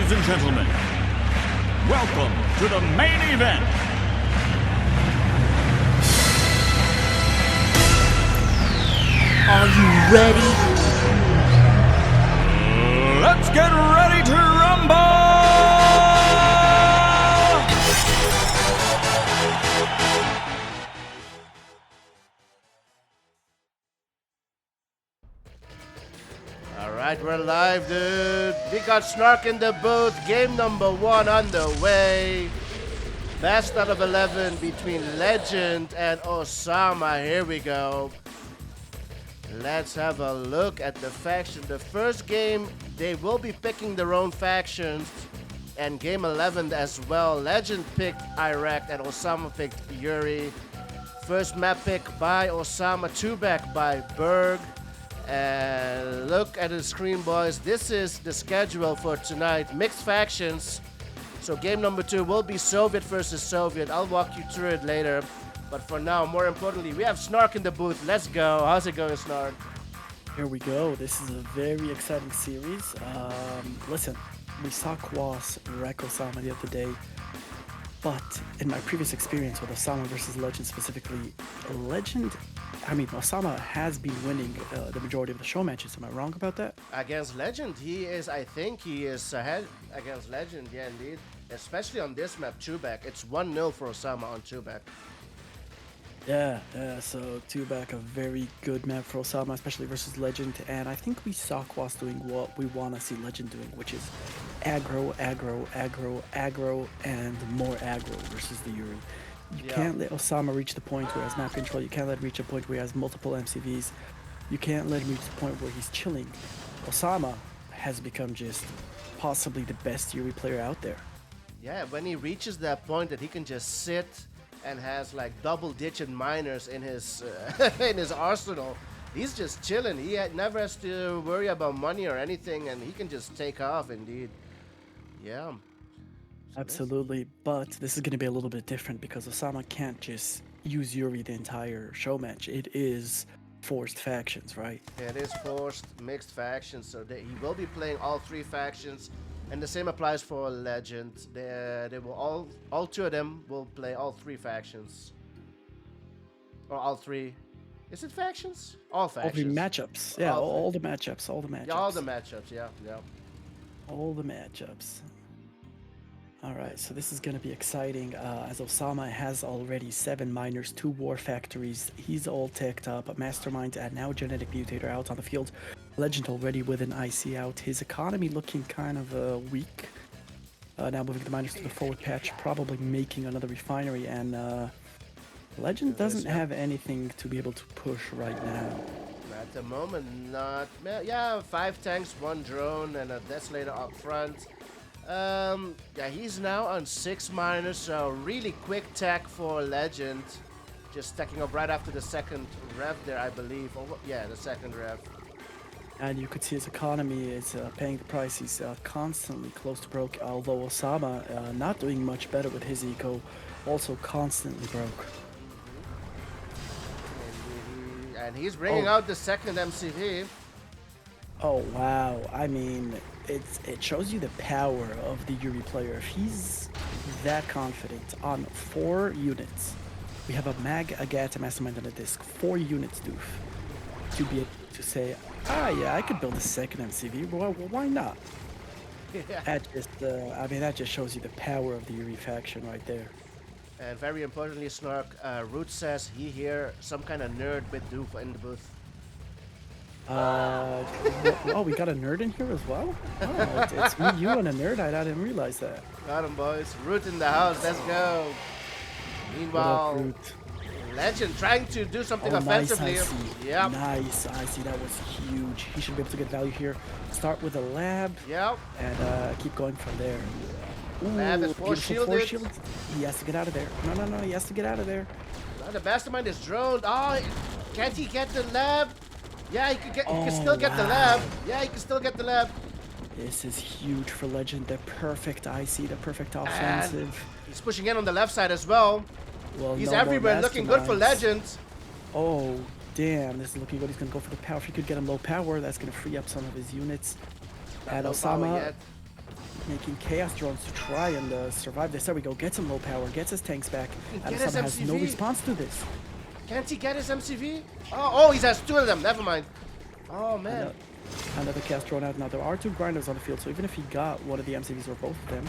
Ladies and gentlemen, welcome to the main event. Are you ready? Let's get ready to rumble! Alright, we're live, dude. We got Snark in the booth. Game number 1 on the way. Best out of 11 between Legend and Ossama. Here we go. Let's have a look at the faction. The first game, they will be picking their own factions. And game 11 as well. Legend picked Iraq and Ossama picked Yuri. First map pick by Ossama, 2-back by Berg. And look at the screen, boys. This is the schedule for tonight. Mixed factions. So game number 2 will be Soviet versus Soviet. I'll walk you through it later. But for now, more importantly, we have Snark in the booth. Let's go. How's it going, Snark? Here we go. This is a very exciting series. Listen, we saw Kwas wreck Ossama the other day. But in my previous experience with Ossama versus Legend specifically, Ossama has been winning the majority of the show matches. Am I wrong about that? Against Legend, I think he is ahead against Legend, yeah, indeed. Especially on this map, 2-back. It's 1-0 for Ossama on 2-back. Yeah, so 2-back, a very good map for Ossama, especially versus Legend. And I think we saw Kwas doing what we want to see Legend doing, which is aggro, aggro, aggro, aggro, and more aggro versus the Yuri. You can't let Ossama reach the point where he has map control. You can't let him reach a point where he has multiple MCVs. You can't let him reach the point where he's chilling. Ossama has become just possibly the best Yuri player out there. Yeah, when he reaches that point that he can just sit and has like double-digit minors in his in his arsenal, he's just chilling. He never has to worry about money or anything, and he can just take off. Indeed, yeah. Absolutely, but this is going to be a little bit different because Ossama can't just use Yuri the entire show match. It is forced factions, right? Yeah, it is forced mixed factions, so he will be playing all 3 factions. And the same applies for Legend. They will all 2 of them will play all 3 factions. Or all 3. Is it factions? All factions. All 3 matchups. Yeah, all the matchups. All the matchups. Yeah, all the matchups. Yeah. All the matchups. All right, so this is going to be exciting as Ossama has already 7 minors, 2 war factories. He's all teched up. Mastermind and now Genetic Mutator out on the field. Legend already with an IC out. His economy looking kind of weak. Now moving the miners to the forward patch, probably making another refinery. And Legend doesn't have anything to be able to push right now. At the moment, not. Yeah, 5 tanks, 1 drone, and a Desolator up front. Yeah, he's now on 6 miners, so really quick tech for Legend. Just stacking up right after the second rev there, I believe. Yeah, the second rev. And you could see his economy is paying the price. He's constantly close to broke, although Ossama not doing much better with his eco, also constantly broke. And he's bringing out the second MCV. Oh, wow. I mean, it shows you the power of the Yuri player. If he's that confident on 4 units, we have a Mag, a Gat, a Mastermind, and a Disc. 4 units, doof. To be able to say, yeah, I could build a second MCV. Well, why not? Yeah. That just shows you the power of the Yuri faction right there. And very importantly, Snark, Root says he hear some kind of nerd with Doof in the booth. We got a nerd in here as well? Oh, it's me, you, and a nerd. I didn't realize that. Got him, boys. Root in the house. Let's go. Meanwhile, Root? Legend trying to do something offensively. Nice, Yep. Nice, I see. That was huge. He should be able to get value here. Start with a lab. Yep. And keep going from there. Ooh, lab is force shielded. He has to get out of there. No, he has to get out of there. The Mastermind is droned. Oh, can't he get the lab? Yeah, he can still get the lab. Yeah, he can still get the lab. This is huge for Legend. The perfect IC, the perfect offensive. And he's pushing in on the left side as well. Well, he's everywhere, looking good for Legend. Oh, damn. This is looking good. He's going to go for the power. If he could get him low power, that's going to free up some of his units. And Ossama making chaos drones to try and survive this. There we go. Gets some low power. Gets his tanks back. Get And his Ossama has no MCV. response to this. Can't he get his MCV? Oh, he has two of them. Never mind. Oh, man. Another chaos drone out. Now there are two grinders on the field, so even if he got one of the MCVs or both of them,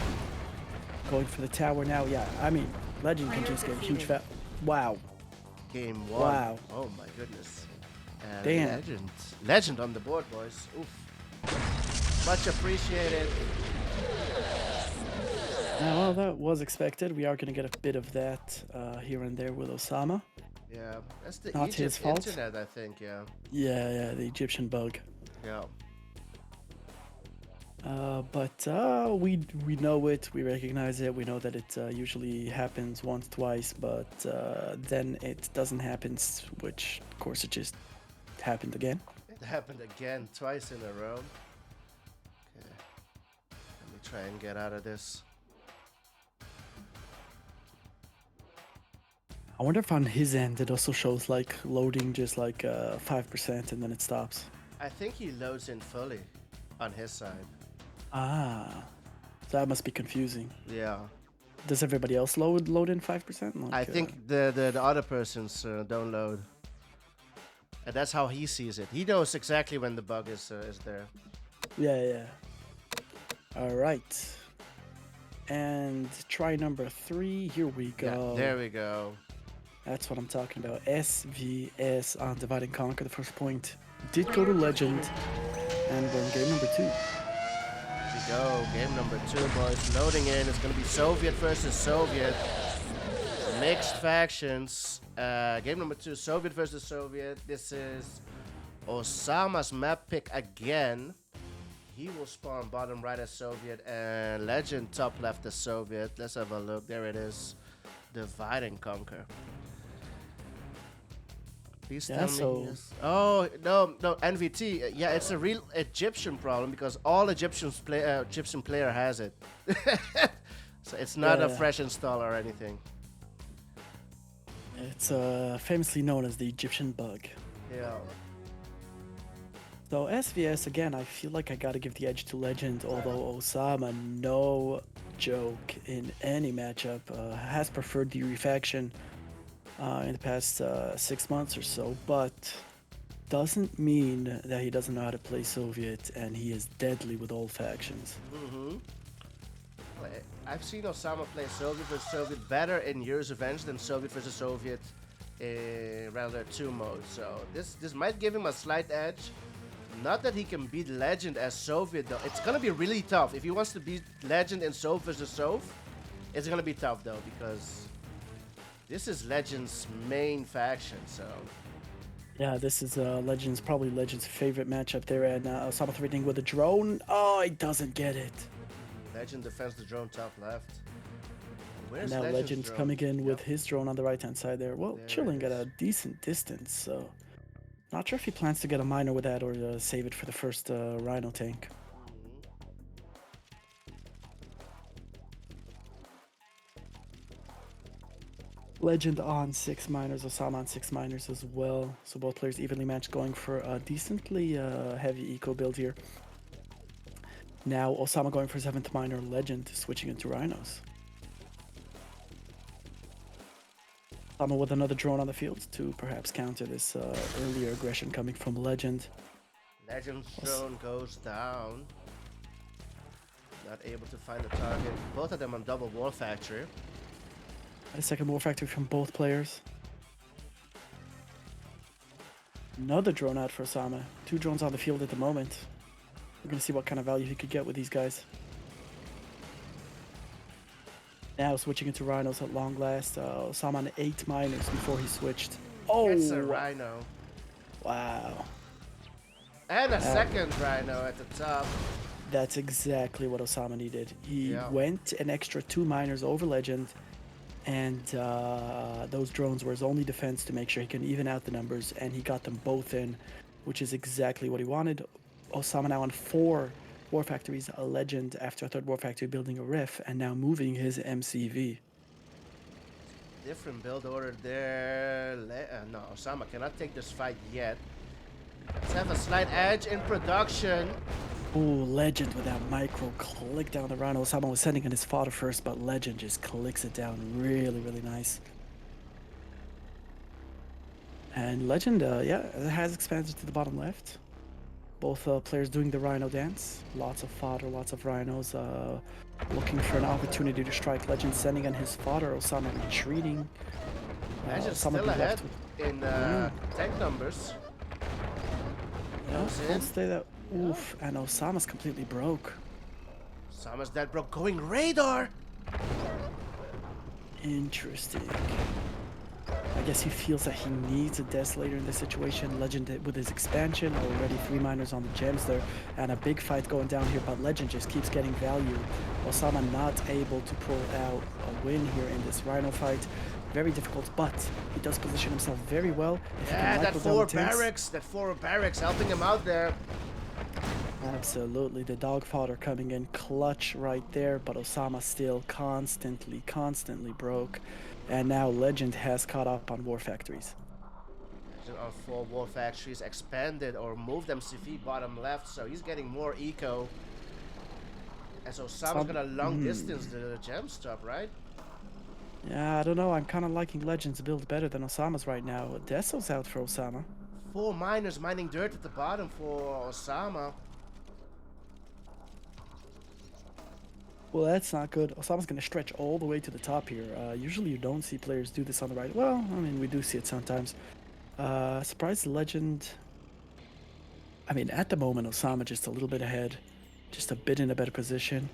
going for the tower now. Yeah, I mean, Legend can just get a huge fat. Wow. Game 1. Wow. Oh, my goodness. And Damn. Legend on the board, boys. Oof. Much appreciated. Now, well, that was expected. We are going to get a bit of that here and there with Ossama. Yeah, that's the Not Egypt his fault. internet, I think, yeah. Yeah, the Egyptian bug. Yeah. But we know it, we recognize it, we know that it usually happens once, twice, but then it doesn't happen, which of course it just happened again. It happened again, twice in a row. Okay. Let me try and get out of this. I wonder if on his end it also shows like loading just like 5% and then it stops. I think he loads in fully on his side. Ah, that must be confusing. Yeah. Does everybody else load in 5%? Like, I think the other persons don't load. And that's how he sees it. He knows exactly when the bug is there. Yeah. All right. And try number 3. Here we go. Yeah, there we go. That's what I'm talking about. SVS on Divide and Conquer. The first point did go to Legend. And we're in game number 2. Here we go. Game number 2, boys. Loading in. It's going to be Soviet versus Soviet. Mixed factions. Game number 2, Soviet versus Soviet. This is Ossama's map pick again. He will spawn bottom right as Soviet and Legend top left as Soviet. Let's have a look. There it is. Divide and Conquer. Please tell me. Yes. Oh no, NVT. Yeah, it's a real Egyptian problem because all Egyptian player has it. So it's not a fresh install or anything. It's famously known as the Egyptian bug. Yeah. So SVS, again, I feel like I gotta give the edge to Legend, although Ossama, no joke in any matchup, has preferred the Yuri faction in the past 6 months or so, but doesn't mean that he doesn't know how to play Soviet, and he is deadly with all factions. Mm-hmm. I've seen Ossama play Soviet versus Soviet better in Yuri's Revenge than Soviet versus Soviet in Realm 2 mode, so this might give him a slight edge. Not that he can beat Legend as Soviet though. It's gonna be really tough. If he wants to beat Legend in Sov versus Sov, it's gonna be tough though because this is Legend's main faction, so. Yeah, this is probably Legend's favorite matchup there, and Ossama threatening with a drone. Oh, he doesn't get it. Legend defends the drone top left. And now Legend's drone? coming in with his drone on the right-hand side there. Well, There chilling it at a decent distance, so not sure if he plans to get a miner with that or save it for the first Rhino tank. Legend on 6 miners, Ossama on 6 miners as well. So both players evenly matched, going for a decently heavy eco build here. Now Ossama going for 7th miner, Legend switching into Rhinos. Ossama with another drone on the field to perhaps counter this earlier aggression coming from Legend. Legend's drone goes down. Not able to find the target. Both of them on double war factory. A second war factory from both players. Another drone out for Ossama. 2 drones on the field at the moment. We're going to see what kind of value he could get with these guys. Now switching into Rhinos at long last. Ossama on 8 miners before he switched. Oh! It's a Rhino. Wow. And a second Rhino at the top. That's exactly what Ossama needed. He Yeah. went an extra 2 miners over Legend, and those drones were his only defense to make sure he can even out the numbers, and he got them both in, which is exactly what he wanted. Ossama now on 4 war factories, a Legend after a 3rd war factory building a riff, and now moving his MCV. Different build order there. No, Ossama cannot take this fight yet. Let's have a slight edge in production. Oh, Legend with that micro click down the Rhino. Ossama was sending in his fodder first, but Legend just clicks it down really, really nice. And Legend, yeah, has expanded to the bottom left. Both players doing the Rhino dance. Lots of fodder, lots of Rhinos. Looking for an opportunity to strike. Legend sending in his fodder. Osama retreating. Legend's Osama still be ahead left with. in tank numbers. Yeah, Goes in. don't stay that. Oof, and Osama's completely broke. Osama's dead, bro. Going radar. Interesting. I guess he feels that he needs a Desolator in this situation. Legend with his expansion, already 3 miners on the gems there, and a big fight going down here, but Legend just keeps getting value. Osama not able to pull out a win here in this Rhino fight. Very difficult, but he does position himself very well. If he Yeah, can that micro down four the tanks- barracks. That four barracks helping him out there. Absolutely, the dog fodder coming in clutch right there, but Osama still constantly broke. And now Legend has caught up on War Factories. Legend on 4 war factories expanded or moved MCV bottom left, so he's getting more eco. And so Osama's gonna long distance the gem stop, right? Yeah, I don't know. I'm kind of liking Legend's build better than Osama's right now. Deso's out for Ossama. 4 miners mining dirt at the bottom for Ossama. Well, that's not good. Osama's going to stretch all the way to the top here. Usually you don't see players do this on the right. Well, I mean, we do see it sometimes. Surprised Legend. I mean, at the moment, Ossama just a little bit ahead. Just a bit in a better position.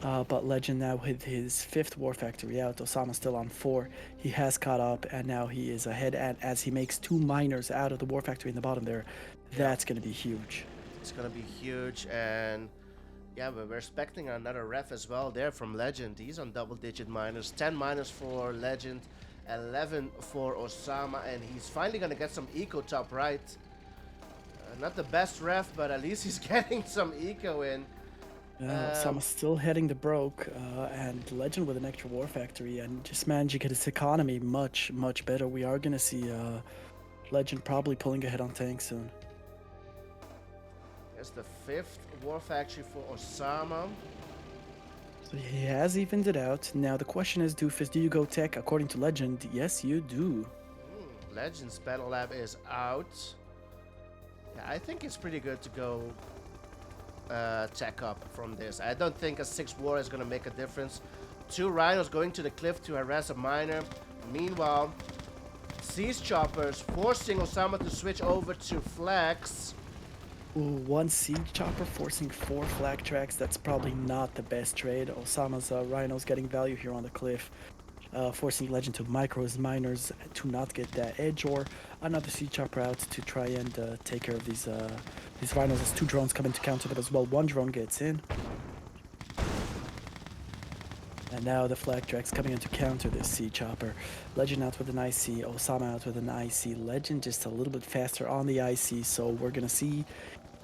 But Legend now with his 5th War Factory out. Osama still on 4. He has caught up, and now he is ahead. And as he makes 2 miners out of the War Factory in the bottom there, that's going to be huge. It's gonna be huge, and yeah, we're expecting another ref as well there from Legend. He's on double-digit minus. 10 minus for Legend, 11 for Ossama, and he's finally gonna get some eco top right. Not the best ref, but at least he's getting some eco in. Osama's still heading the broke, and Legend with an extra War Factory, and just managed to get his economy much better. We are gonna see Legend probably pulling ahead on tanks soon. There's the 5th war factory for Ossama. So he has evened it out. Now the question is, Doofus, do you go tech? According to Legend, yes, you do. Legend's battle lab is out. Yeah, I think it's pretty good to go tech up from this. I don't think a 6 war is gonna make a difference. 2 rhinos going to the cliff to harass a miner. Meanwhile, siege choppers forcing Ossama to switch over to flags. Ooh, 1 siege chopper forcing 4 flag tracks. That's probably not the best trade. Osama's rhinos getting value here on the cliff. Forcing Legend to micro his miners to not get that edge, or another siege chopper out to try and take care of these rhinos as 2 drones come in to counter them as well. 1 drone gets in. And now the flag tracks coming in to counter this siege chopper. Legend out with an IC, Ossama out with an IC. Legend just a little bit faster on the IC, so we're gonna see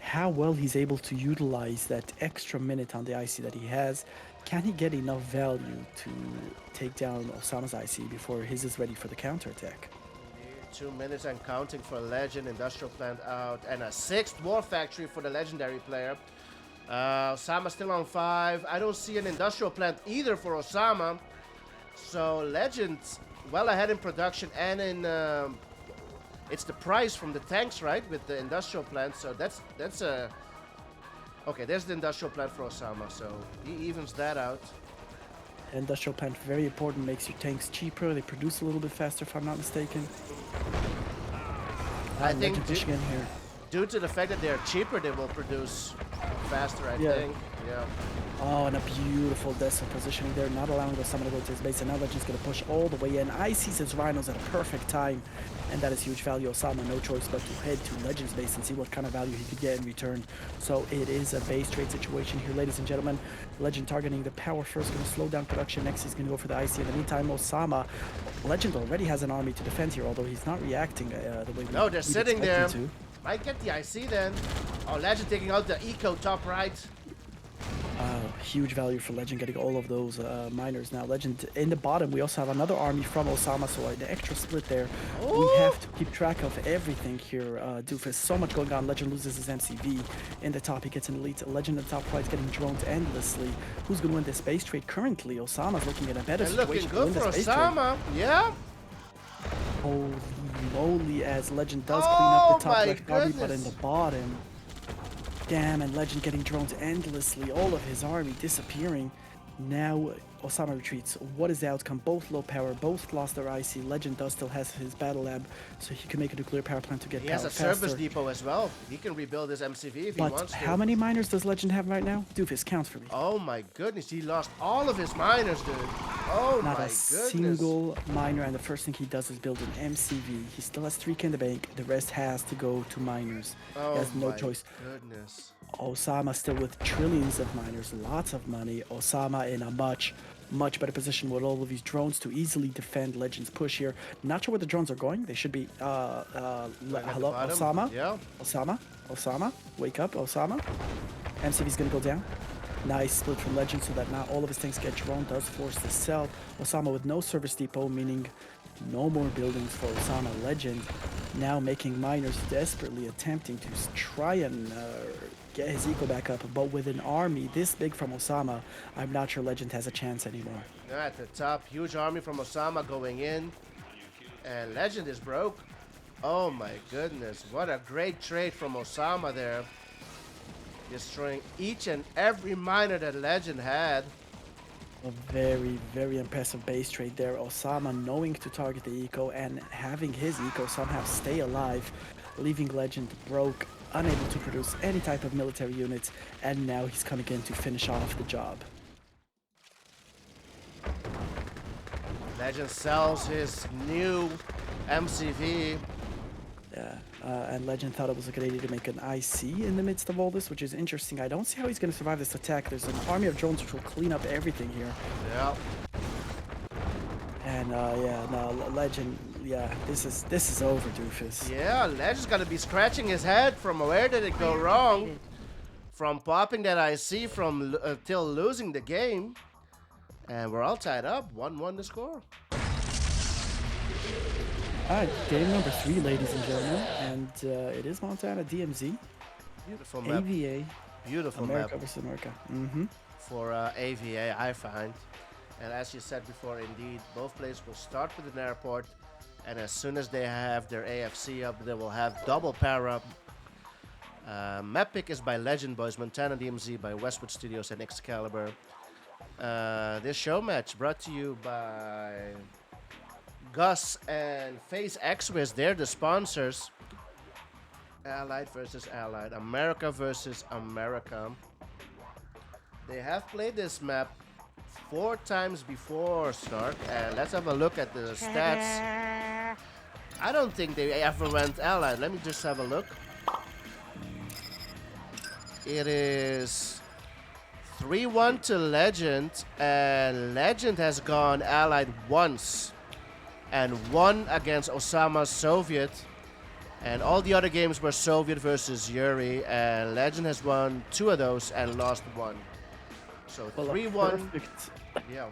how well he's able to utilize that extra minute on the IC that he has. Can he get enough value to take down Ossama's IC before his is ready for the counterattack? 2 minutes and counting for Legend. Industrial plant out, and a 6th war factory for the legendary player. Ossama still on 5. I don't see an industrial plant either for Ossama. So Legend's well ahead in production and in it's the price from the tanks, right, with the industrial plant. So that's a okay. There's the industrial plant for Ossama, so he evens that out. Industrial plant, very important, makes your tanks cheaper. They produce a little bit faster, if I'm not mistaken. I think Legend pushing in here. due to the fact that they're cheaper, they will produce faster, I Yeah. think. Yeah. Oh, and a beautiful Deso positioning there, not allowing Ossama to go to his base, and now Legend's going to push all the way in. ICs his rhinos at a perfect time, and that is huge value. Ossama, no choice but to head to Legend's base and see what kind of value he could get in return. So it is a base trade situation here, ladies and gentlemen. Legend targeting the power first, going to slow down production. Next, he's going to go for the IC. In the meantime, Ossama, Legend already has an army to defend here, although he's not reacting the way No, they're we'd sitting expect there. him to. Might get the IC then. Oh, Legend taking out the eco top right. huge value for Legend getting all of those miners now. Legend in the bottom, we also have another army from Ossama, so the extra split there. We have to keep track of everything here. Doofus, so much going on. Legend loses his MCV. In the top, he gets an elite. Legend in the top right getting drones endlessly. Who's going to win this space trade currently? Osama's looking at a better situation. Looking good for Ossama. Yeah. Holy moly, as Legend does clean up the top left army, but in the bottom, damn, and Legend getting drones endlessly, all of his army disappearing. Now Ossama retreats. What is the outcome? Both low power, both lost their IC. Legend does still has his battle lab, so he can make a nuclear power plant to get He power has a service depot as well. He can rebuild his MCV if he wants But to. how many miners does Legend have right now? Doofus, count for me. Oh my goodness, he lost all of his miners, dude. Oh Not my a goodness. single miner, and the first thing he does is build an MCV. He still has 3k in the bank. The rest has to go to miners. Oh He has no my choice. goodness. Osama still with trillions of miners, lots of money. Osama in a much better position with all of these drones to easily defend Legend's push here. Not sure where the drones are going. They should be hello, Osama. Yeah. Osama, wake up, Osama. MCV's gonna go down. Nice split from Legend so that not all of his things get drone. Does force the sell. Osama with no service depot, meaning no more buildings for Osama. Legend now making miners desperately attempting to try and get his eco back up, but with an army this big from Ossama, I'm not sure Legend has a chance anymore. At the top, huge army from Ossama going in, and Legend is broke. Oh my goodness, what a great trade from Ossama there. Destroying each and every miner that Legend had. A very impressive base trade there. Ossama knowing to target the eco and having his eco somehow stay alive, leaving Legend broke, unable to produce any type of military units, and now he's coming in to finish off the job. Legend sells his new MCV. Yeah, and Legend thought it was a good idea to make an IC in the midst of all this, which is interesting. I don't see how he's going to survive this attack. There's an army of drones which will clean up everything here. Yeah. And yeah, no, Legend, yeah, this is over, Doofus. Yeah, Legend's gonna be scratching his head from where did it go wrong? From popping that IC from till losing the game. And we're all tied up, 1-1 the score. Alright, game number 3, ladies and gentlemen, and it is Montana DMZ, Beautiful map. AVA, Beautiful America map versus America. for AVA, I find. And as you said before, indeed, both players will start with an airport, and as soon as they have their AFC up, they will have double power up. Map pick is by Legend Boys, Montana DMZ by Westwood Studios and Excalibur. This show match brought to you by Gus and Face X-Wiz. They're the sponsors. Allied versus Allied, America versus America. They have played this map 4 times before, Snark, and let's have a look at the stats. I don't think they ever went Allied. Let me just have a look. It is 3-1 to Legend, and Legend has gone Allied once and won against Ossama's Soviet, and all the other games were Soviet versus Yuri, and Legend has won 2 of those and lost 1. So 3-1. Yeah.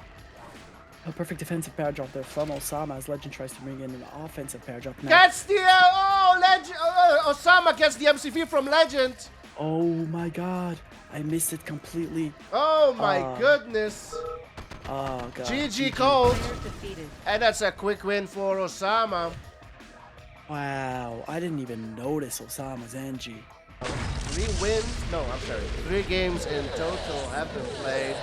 A perfect defensive power drop there from Ossama as Legend tries to bring in an offensive power drop now. Gets the Legend. Ossama gets the MCV from Legend. Oh my god, I missed it completely. Oh my goodness. Oh god. GG cold. And that's a quick win for Ossama. Wow, I didn't even notice Ossama's NG. 3 wins. No, I'm sorry. 3 games in total have been played.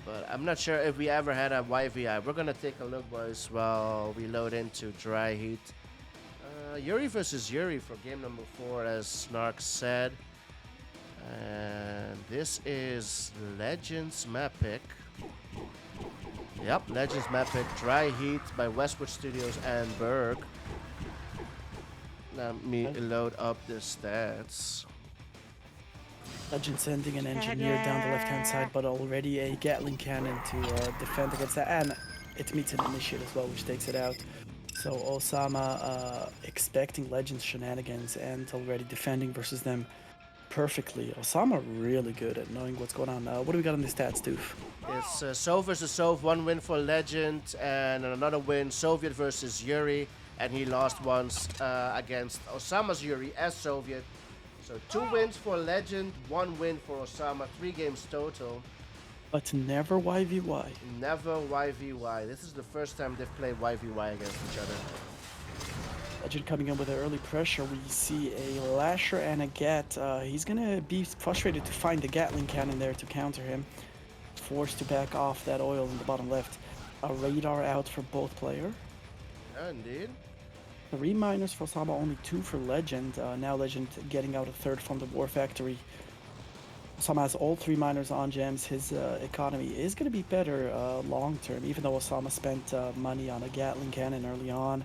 But I'm not sure if we ever had a YVI. We're going to take a look, boys, while we load into Dry Heat. Yuri versus Yuri for game number 4, as Snark said. And this is Legends map pick. Yep, Legends map pick. Dry Heat by Westwood Studios and Berg. Let me load up the stats. Legend sending an engineer down the left-hand side, but already a Gatling cannon to defend against that. And it meets an initiate as well, which takes it out. So Ossama expecting Legend's shenanigans and already defending versus them. perfectly. Ossama really good at knowing what's going on. What do we got on the stats, Doof? It's Sov versus Sov, one win for Legend, and another win, Soviet versus Yuri, and he lost once against Ossama's Yuri as Soviet. So 2 wins for Legend, 1 win for Ossama, 3 games total. But never YVY. Never YVY. This is the first time they've played YVY against each other. Legend coming in with an early pressure. We see a Lasher and a Gat. He's gonna be frustrated to find the Gatling cannon there to counter him. Forced to back off that oil in the bottom left. A radar out for both players. Yeah, indeed. 3 miners for Ossama, only 2 for Legend. Now Legend getting out a third from the War Factory. Ossama has all 3 miners on gems. His economy is going to be better long term, even though Ossama spent money on a Gatling cannon early on.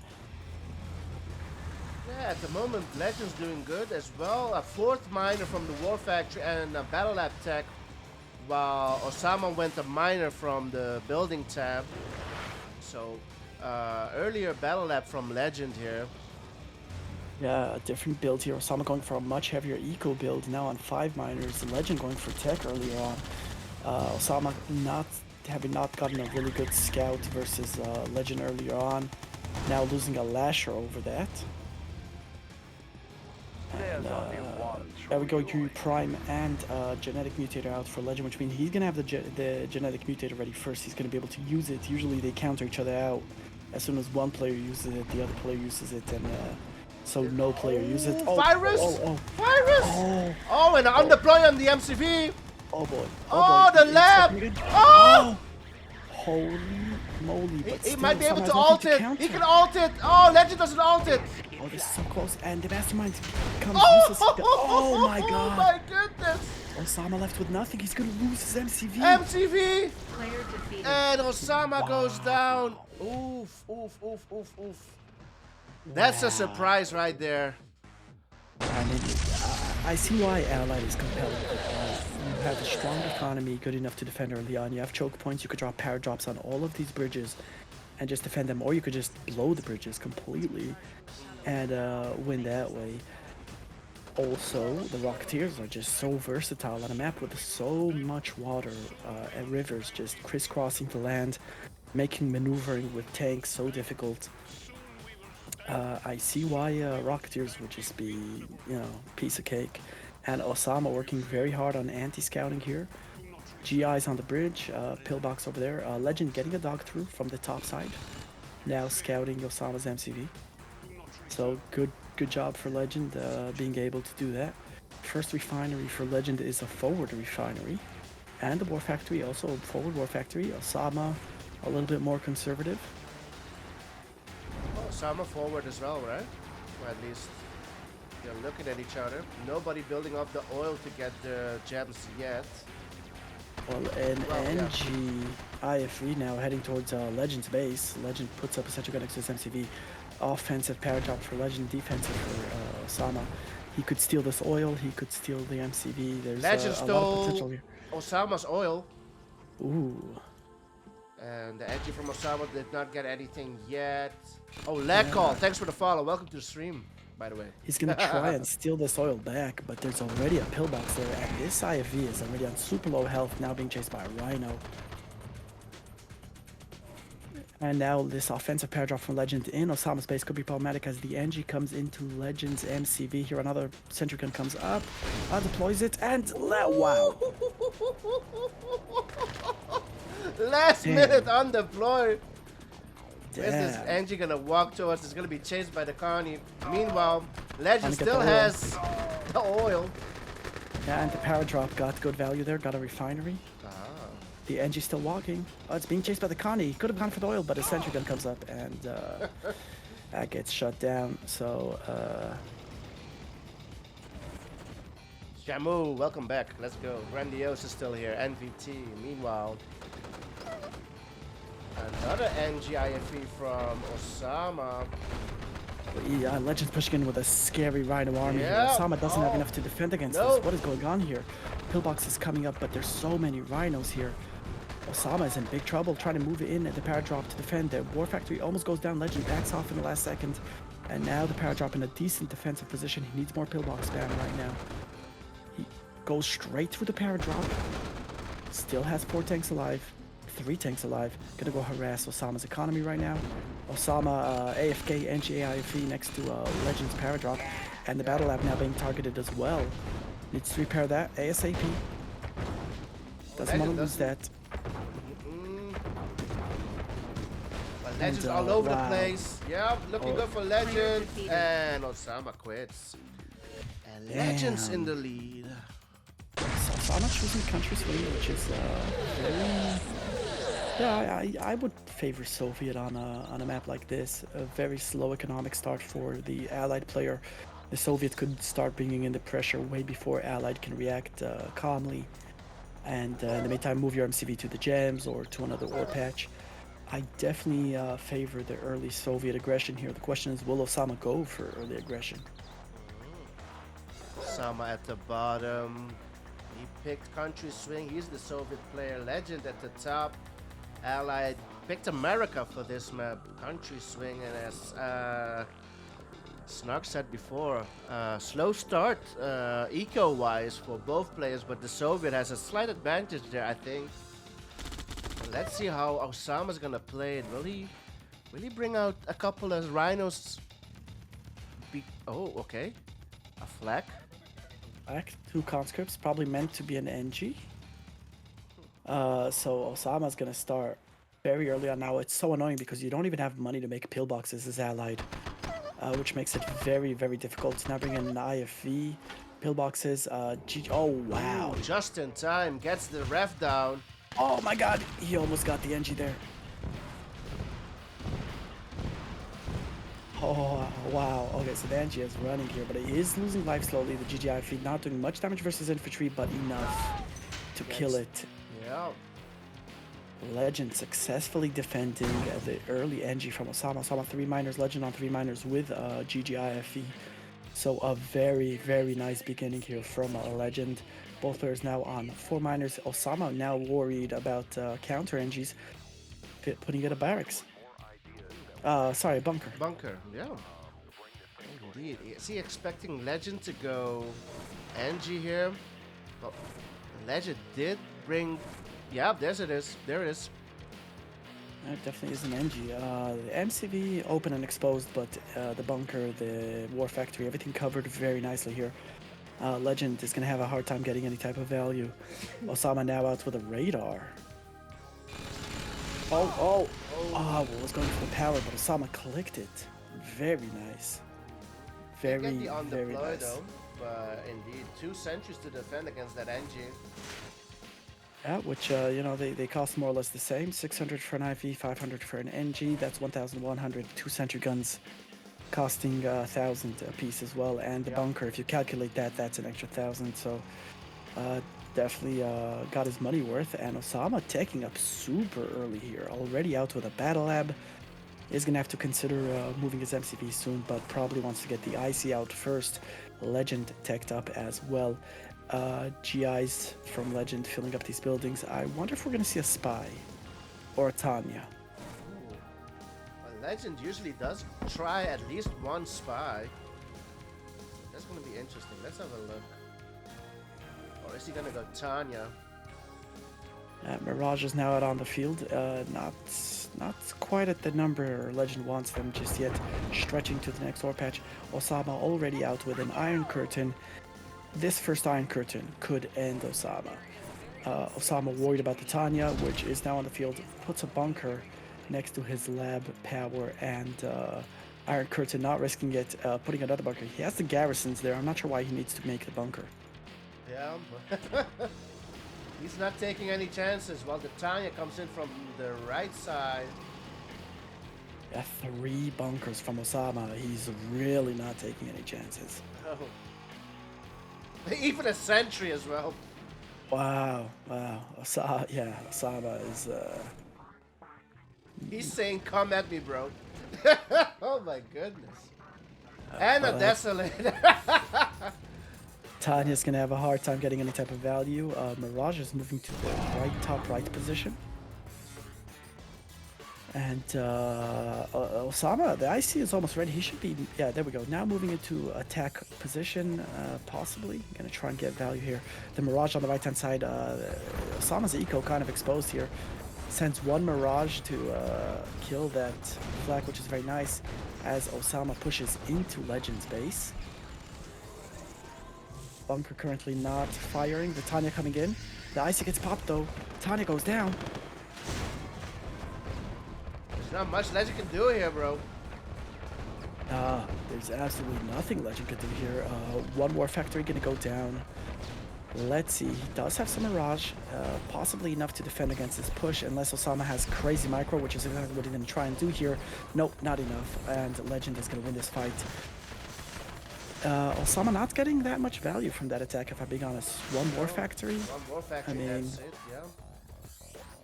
Yeah, at the moment, Legend's doing good as well. A 4th miner from the War Factory and a Battle Lab tech, while Ossama went a miner from the building tab. So, earlier Battle Lab from Legend here. Yeah, a different build here. Ossama going for a much heavier eco build now on 5 miners. Legend going for tech earlier on. Ossama having not gotten a really good scout versus Legend earlier on. Now losing a Lasher over that. And, there we go, Yuri Prime and Genetic Mutator out for Legend, which means he's going to have the Genetic Mutator ready first. He's going to be able to use it. Usually they counter each other out. As soon as one player uses it, the other player uses it, and so no player uses it. Virus! Virus! Oh, And on deploy on the MCV! oh boy. Oh, boy. the lab! It's Oh! Holy moly. But He still, might be able Ossama to has ult nothing it! counter. He can ult it! Oh, Legend doesn't ult it! Oh, this is so close. And the Mastermind comes Oh! useless. Oh my Oh god. my goodness! Ossama left with nothing. He's going to lose his MCV. MCV! Player defeated. And Ossama goes down. Oof, oof, oof, oof, oof. That's a surprise right there. I mean, I see why Allied is compelling. You have a strong economy, good enough to defend early on. You have choke points. You could drop power drops on all of these bridges and just defend them, or you could just blow the bridges completely and win that way. Also, the Rocketeers are just so versatile on a map with so much water and rivers just crisscrossing the land, making maneuvering with tanks so difficult. I see why Rocketeers would just be, piece of cake. And Ossama working very hard on anti-scouting here. GI's on the bridge, pillbox over there. Legend getting a dog through from the top side. Now scouting Ossama's MCV. So good job for Legend being able to do that. First refinery for Legend is a forward refinery. And the War Factory, also a forward War Factory. Ossama a little bit more conservative. Ossama forward as well, right? Or at least they're looking at each other. Nobody building up the oil to get the gems yet. Well, and NG IFV now heading towards Legend's base. Legend puts up a central gun next to his MCV. Offensive power drop for Legend, defensive for Ossama. He could steal this oil, he could steal the MCV. There's Legend a lot of potential stole here. Ossama's oil. Ooh. And the edgy from Ossama did not get anything yet. Oh, lag call. Thanks for the follow. Welcome to the stream, by the way. He's gonna try and steal this oil back, but there's already a pillbox there, and this IFV is already on super low health, now being chased by a Rhino. And now this offensive power drop from Legend in Ossama's base could be problematic as the NG comes into Legend's MCV. Here another sentry gun comes up, deploys it, and wow. Last Damn. minute on deploy. Damn. This is Angie gonna walk to us. It's gonna be chased by the Connie. Meanwhile, Legend Trying to get still the oil. has the oil. Yeah, and the power drop got good value there, got a refinery. The NG still walking. Oh, it's being chased by the Connie. He could have gone for the oil, but his sentry gun comes up and that gets shut down. So, Shamu, welcome back. Let's go. Grandiose is still here. NVT. Meanwhile, another NGIFE from Ossama. yeah, Legend's pushing in with a scary Rhino army here. Yeah. Ossama doesn't have Oh. enough to defend against No. this. What is going on here? Pillbox is coming up, but there's so many Rhinos here. Ossama is in big trouble trying to move it in at the power drop to defend. The War Factory almost goes down. Legend backs off in the last second. And now the power drop in a decent defensive position. He needs more pillbox spam right now. goes straight through the power drop. Still has 4 tanks alive, 3 tanks alive. Gonna go harass Ossama's economy right now. Ossama AFK NGAIFE next to Legend's power drop, and the battle lab now being targeted as well. Needs to repair that ASAP. Doesn't want to lose that. Well, Legend's all over the place. Yep, looking good for Legend. And Ossama quits. And Legend's in the lead. So Ossama choosing country swing, which is very... Yeah, I would favor Soviet on a map like this. A very slow economic start for the Allied player. The Soviet could start bringing in the pressure way before Allied can react calmly. And in the meantime, move your MCV to the gems or to another ore patch. I definitely favor the early Soviet aggression here. The question is, will Ossama go for early aggression? Ossama at the bottom. He picked country swing. He's the Soviet player. Legend at the top. Allied picked America for this map. Country swing, and as Snark said before, slow start eco-wise for both players, but the Soviet has a slight advantage there, I think. Let's see how Ossama's gonna play it. Will he bring out a couple of rhinos? Oh, okay. A flak. Flak, 2 conscripts, probably meant to be an NG. So Ossama's gonna start very early on now. It's so annoying because you don't even have money to make pillboxes as Allied. Which makes it very, very difficult. Now bring in an IFV, pillboxes, oh wow. Ooh, just in time, gets the ref down. Oh my god, he almost got the NG there. Oh wow, okay, so the NG is running here, but he is losing life slowly. The GGI feed not doing much damage versus infantry, but enough to kill it. Yeah. Legend successfully defending the early NG from Ossama. Ossama 3 miners, Legend on 3 miners with GGIFE. So a very, very nice beginning here from Legend. Both players now on 4 miners. Ossama now worried about counter NGs, putting in a barracks. Sorry, bunker. Bunker, yeah. Indeed. Is he expecting Legend to go NG here? Well, Legend did bring... Yeah, there it is. There it is. That definitely is an NG. The MCV open and exposed, but the bunker, the war factory, everything covered very nicely here. Legend is going to have a hard time getting any type of value. Ossama now out with a radar. Oh, was going for the power, but Ossama clicked it. Very nice. Very, very nice. Though, but indeed, 2 sentries to defend against that NG. Yeah, which, they cost more or less the same. 600 for an IV, 500 for an NG. That's 1,100. 2 sentry guns costing 1,000 a piece as well. And the bunker, if you calculate that, that's an extra 1,000. So definitely got his money worth. And Ossama taking up super early here. Already out with a battle lab. Is going to have to consider moving his MCV soon, but probably wants to get the IC out first. Legend teched up as well. GIs from Legend filling up these buildings. I wonder if we're going to see a spy or a Tanya. Well, Legend usually does try at least 1 spy. That's going to be interesting. Let's have a look. Or is he going to go Tanya? Mirage is now out on the field. Not quite at the number Legend wants them just yet. Stretching to the next ore patch. Ossama already out with an Iron Curtain. This first Iron Curtain could end Ossama. Ossama worried about the Tanya, which is now on the field. Puts a bunker next to his lab power, and Iron Curtain not risking it, putting another bunker. He has the garrisons there. I'm not sure why he needs to make the bunker. Yeah, he's not taking any chances while the Tanya comes in from the right side. Yeah, 3 bunkers from Ossama. He's really not taking any chances. Oh. Even a sentry as well. Wow. Ossama is... He's saying, come at me, bro. Oh my goodness. And a desolate. Tanya's going to have a hard time getting any type of value. Mirage is moving to the top right position. And Ossama, the IC is almost ready. He should be, yeah, there we go. Now moving into attack position, possibly. Gonna try and get value here. The Mirage on the right-hand side, Ossama's eco kind of exposed here. Sends one Mirage to kill that flag, which is very nice, as Ossama pushes into Legend's base. Bunker currently not firing. The Tanya coming in. The IC gets popped though. Tanya goes down. There's not much Legend can do here, bro. There's absolutely nothing Legend can do here. One War Factory gonna go down. Let's see, he does have some Mirage, possibly enough to defend against this push, unless Ossama has crazy micro, which is exactly what he's gonna try and do here. Nope, not enough, and Legend is gonna win this fight. Ossama not getting that much value from that attack, if I'm being honest. One War Factory? One War Factory, I mean, that's it, yeah.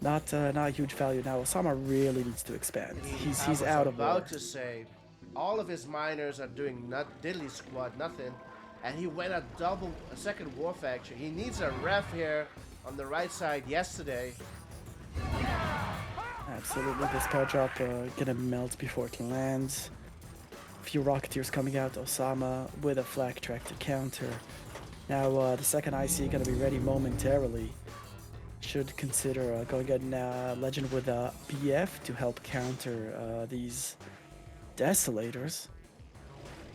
Not a huge value now. Ossama really needs to expand. He's I was out of war. about to say, all of his miners are doing diddly squat, nothing. And he went a second War Factory. He needs a ref here on the right side yesterday. Absolutely, this power drop gonna melt before it lands. Few Rocketeers coming out. Ossama with a flag track to counter. Now the second IC gonna be ready momentarily. Should consider going at Legend with a BF to help counter these Desolators.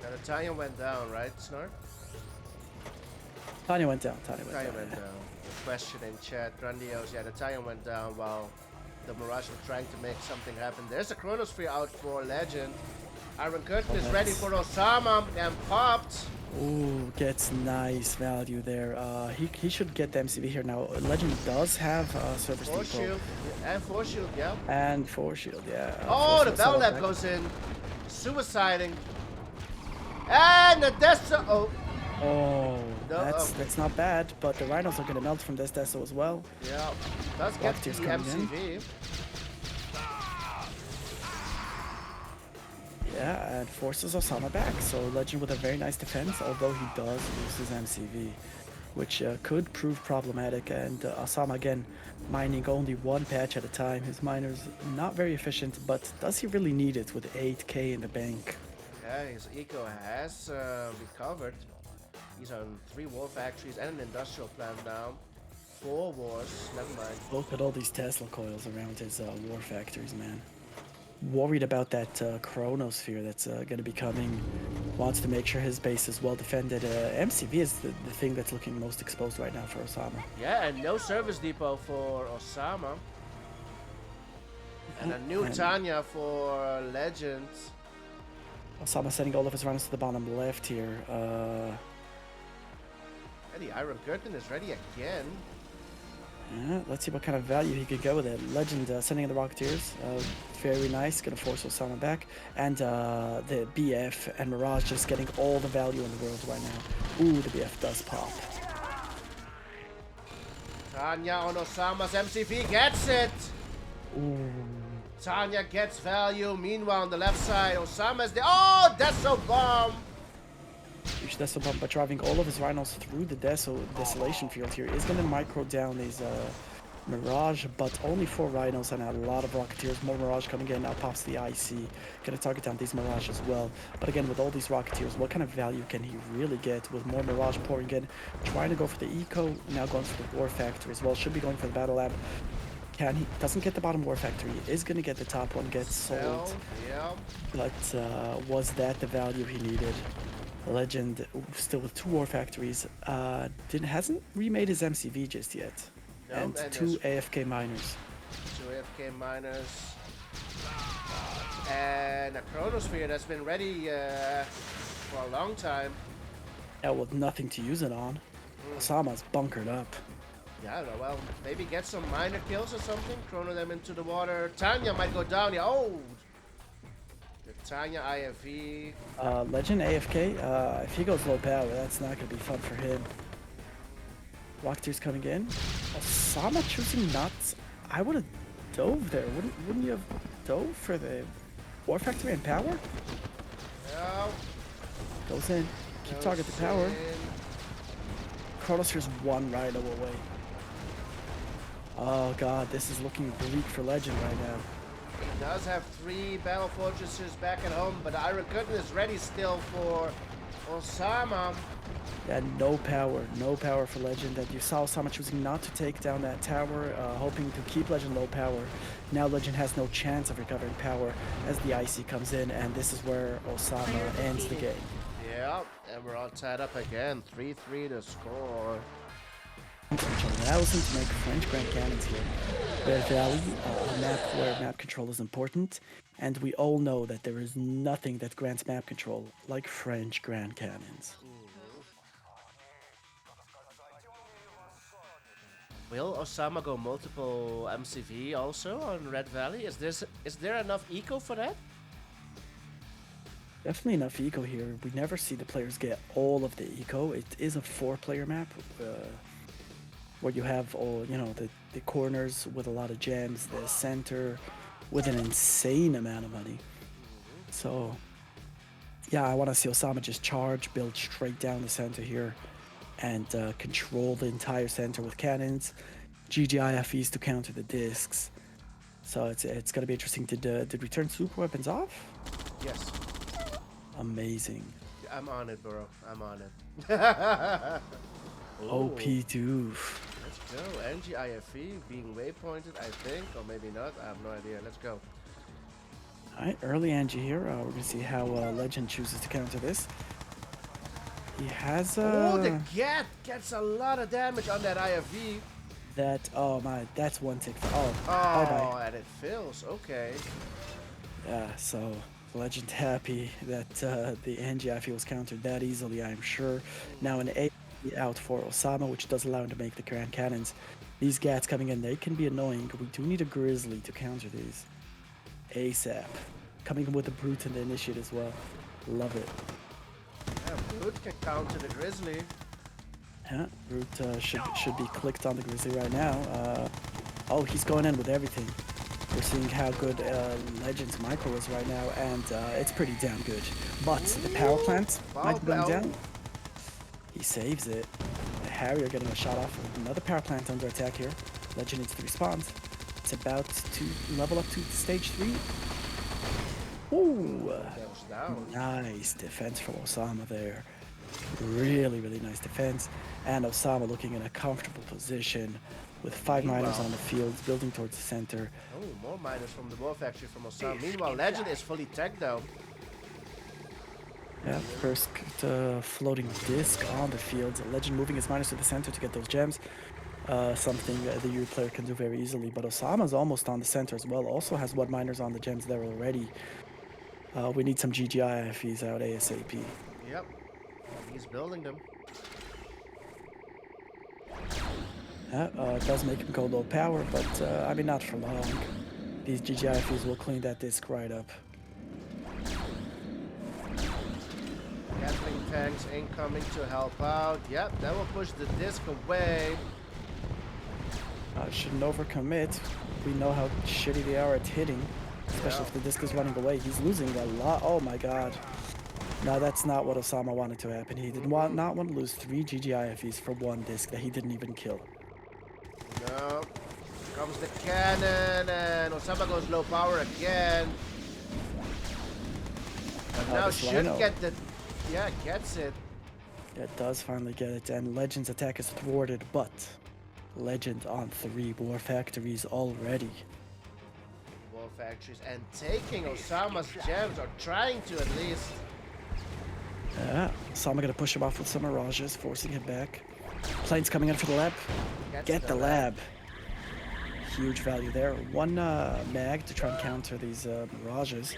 Now the Tanya went down, right, Snark? Tanya went down. Tanya Tanya went went down. down. Question in chat, Grandiose. Yeah, the Tanya went down while the Mirage was trying to make something happen. There's a Chronosphere out for Legend. Iron Curtain is ready for Ossama and popped. Ooh, gets nice value there. He should get the MCV here now. Legend does have Service Force Depot. shield. And Force shield, yeah. And Force Shield, yeah. Oh, Force the Shield Bell settled Lab back. goes in. Suiciding. And the Deso. Oh, Oh, No, that's not bad, but the Rhinos are gonna melt from this Deso as well. yeah. Does get the Rocketeers coming in. MCV. Yeah, and forces Ossama back. So Legend with a very nice defense, although he does lose his MCV, which could prove problematic. And Ossama again mining only one patch at a time. His miner's not very efficient, but does he really need it with 8k in the bank? Yeah, his eco has recovered. He's on 3 war factories and an industrial plant now. 4 wars, never mind. Look at all these Tesla coils around his war factories, man. Worried about that Chronosphere that's going to be coming. Wants to make sure his base is well defended. MCV is the thing that's looking most exposed right now for Ossama. Yeah, and no service depot for Ossama. And a new Tanya for Legend. Ossama sending all of his runners to the bottom left here. And the Iron Curtain is ready again. Yeah, let's see what kind of value he could go with it. Legend sending in the Rocketeers. Very nice. Gonna force Ossama back. And the BF and Mirage just getting all the value in the world right now. Ooh, the BF does pop. Tanya on Ossama's MCV gets it. Ooh. Tanya gets value. Meanwhile, on the left side, Osama's there. Oh, Deso bomb. Huge Deso bomb, but driving all of his Rhinos through the Desolation field here is going to micro down these Mirage, but only 4 Rhinos and a lot of Rocketeers. More Mirage coming in. Now pops the IC. Going to target down these Mirage as well. But again, with all these Rocketeers, what kind of value can he really get with more Mirage pouring in? Trying to go for the Eco, now going for the War Factory as well. Should be going for the Battle Lab. Can he? Doesn't get the bottom War Factory. Is going to get the top one, gets sold. Yeah. But was that the value he needed? Legend still with 2 War Factories. Hasn't remade his MCV just yet. No, and 2 AFK miners. 2 AFK miners. And a Chronosphere that's been ready for a long time. Yeah, with nothing to use it on. Ossama's bunkered up. Yeah, I don't know. Well, maybe get some miner kills or something. Chrono them into the water. Tanya might go down. Yeah. Oh! The Tanya IFV. Legend AFK, if he goes low power, that's not going to be fun for him. Rocketeers coming in. Ossama choosing nuts. I would have dove there. Wouldn't you have dove for the War Factory and power? Yeah. Goes in. Keep target the power. Chronosphere's 1 Rhino away. Oh god, this is looking bleak for Legend right now. He does have 3 battle fortresses back at home, but the Iron Curtain is ready still for Ossama. Yeah, no power for Legend. And you saw Ossama choosing not to take down that tower, hoping to keep Legend low power. Now Legend has no chance of recovering power as the Icy comes in, and this is where Ossama ends the game. Yeah, and we're all tied up again. 3-3 to score. Which allows him to make French Grand Cannons here. Red Valley, a map where map control is important, and we all know that there is nothing that grants map control like French Grand Cannons. Will Ossama go multiple MCV also on Red Valley? Is there enough eco for that? Definitely enough eco here. We never see the players get all of the eco. It is a 4-player map where you have all, the corners with a lot of gems, the center with an insane amount of money. So, yeah, I want to see Ossama just charge, build straight down the center here, and control the entire center with cannons, GGIFEs to counter the discs. So it's going to be interesting. Did we turn super weapons off? Yes. Amazing. I'm on it, bro. I'm on it. OP doof. Let's go. NGIFE being waypointed, I think, or maybe not. I have no idea. Let's go. All right, early Angie here. We're going to see how Legend chooses to counter this. He has the Gat gets a lot of damage on that IFV. oh my, that's one tick. Oh, and it fills. Okay. Yeah, so Legend happy that the NGIF was countered that easily, I'm sure. Now an A out for Ossama, which does allow him to make the Grand Cannons. These Gats coming in, they can be annoying. We do need a Grizzly to counter these. ASAP. Coming in with the Brute and the Initiate as well. Love it. Yeah, Brute can counter the Grizzly. Yeah, Brute should be clicked on the Grizzly right now. Oh, he's going in with everything. We're seeing how good Legend's micro is right now, and it's pretty damn good. But the power plant might be going down. He saves it. The Harrier getting a shot off with another power plant under attack here. Legend needs to respond. It's about to level up to stage 3. Ooh! Nice defense from Ossama there. Really, really nice defense. And Ossama looking in a comfortable position with 5 miners on the field, building towards the center. Oh, more miners from the War Factory from Ossama. Meanwhile, Legend is fully teched though. Yeah, first floating disc on the field. Legend moving his miners to the center to get those gems. Something the Yuri player can do very easily. But Osama's almost on the center as well. Also has 1 miners on the gems there already. We need some GGIFEs out ASAP. Yep. He's building them. It does make him go low power, but I mean, not for long. These GGIFEs will clean that disc right up. Gatling tanks incoming to help out. Yep, that will push the disc away. Shouldn't overcommit. We know how shitty they are at hitting, especially if the disc is running away. He's losing a lot. Oh my god. No, that's not what Ossama wanted to happen. He did not want to lose 3 GGIFEs for 1 disc that he didn't even kill. No. Comes the cannon, and Ossama goes low power again. But now should get the... Yeah, gets it. Yeah, it does finally get it, and Legend's attack is thwarted, but Legend on 3 War Factories already. War Factories, and taking Ossama's gems, or trying to at least. Yeah, Ossama gonna push him off with some mirages, forcing him back. Planes coming in for the lab. Get the lab. Huge value there. 1 mag to try and counter these mirages.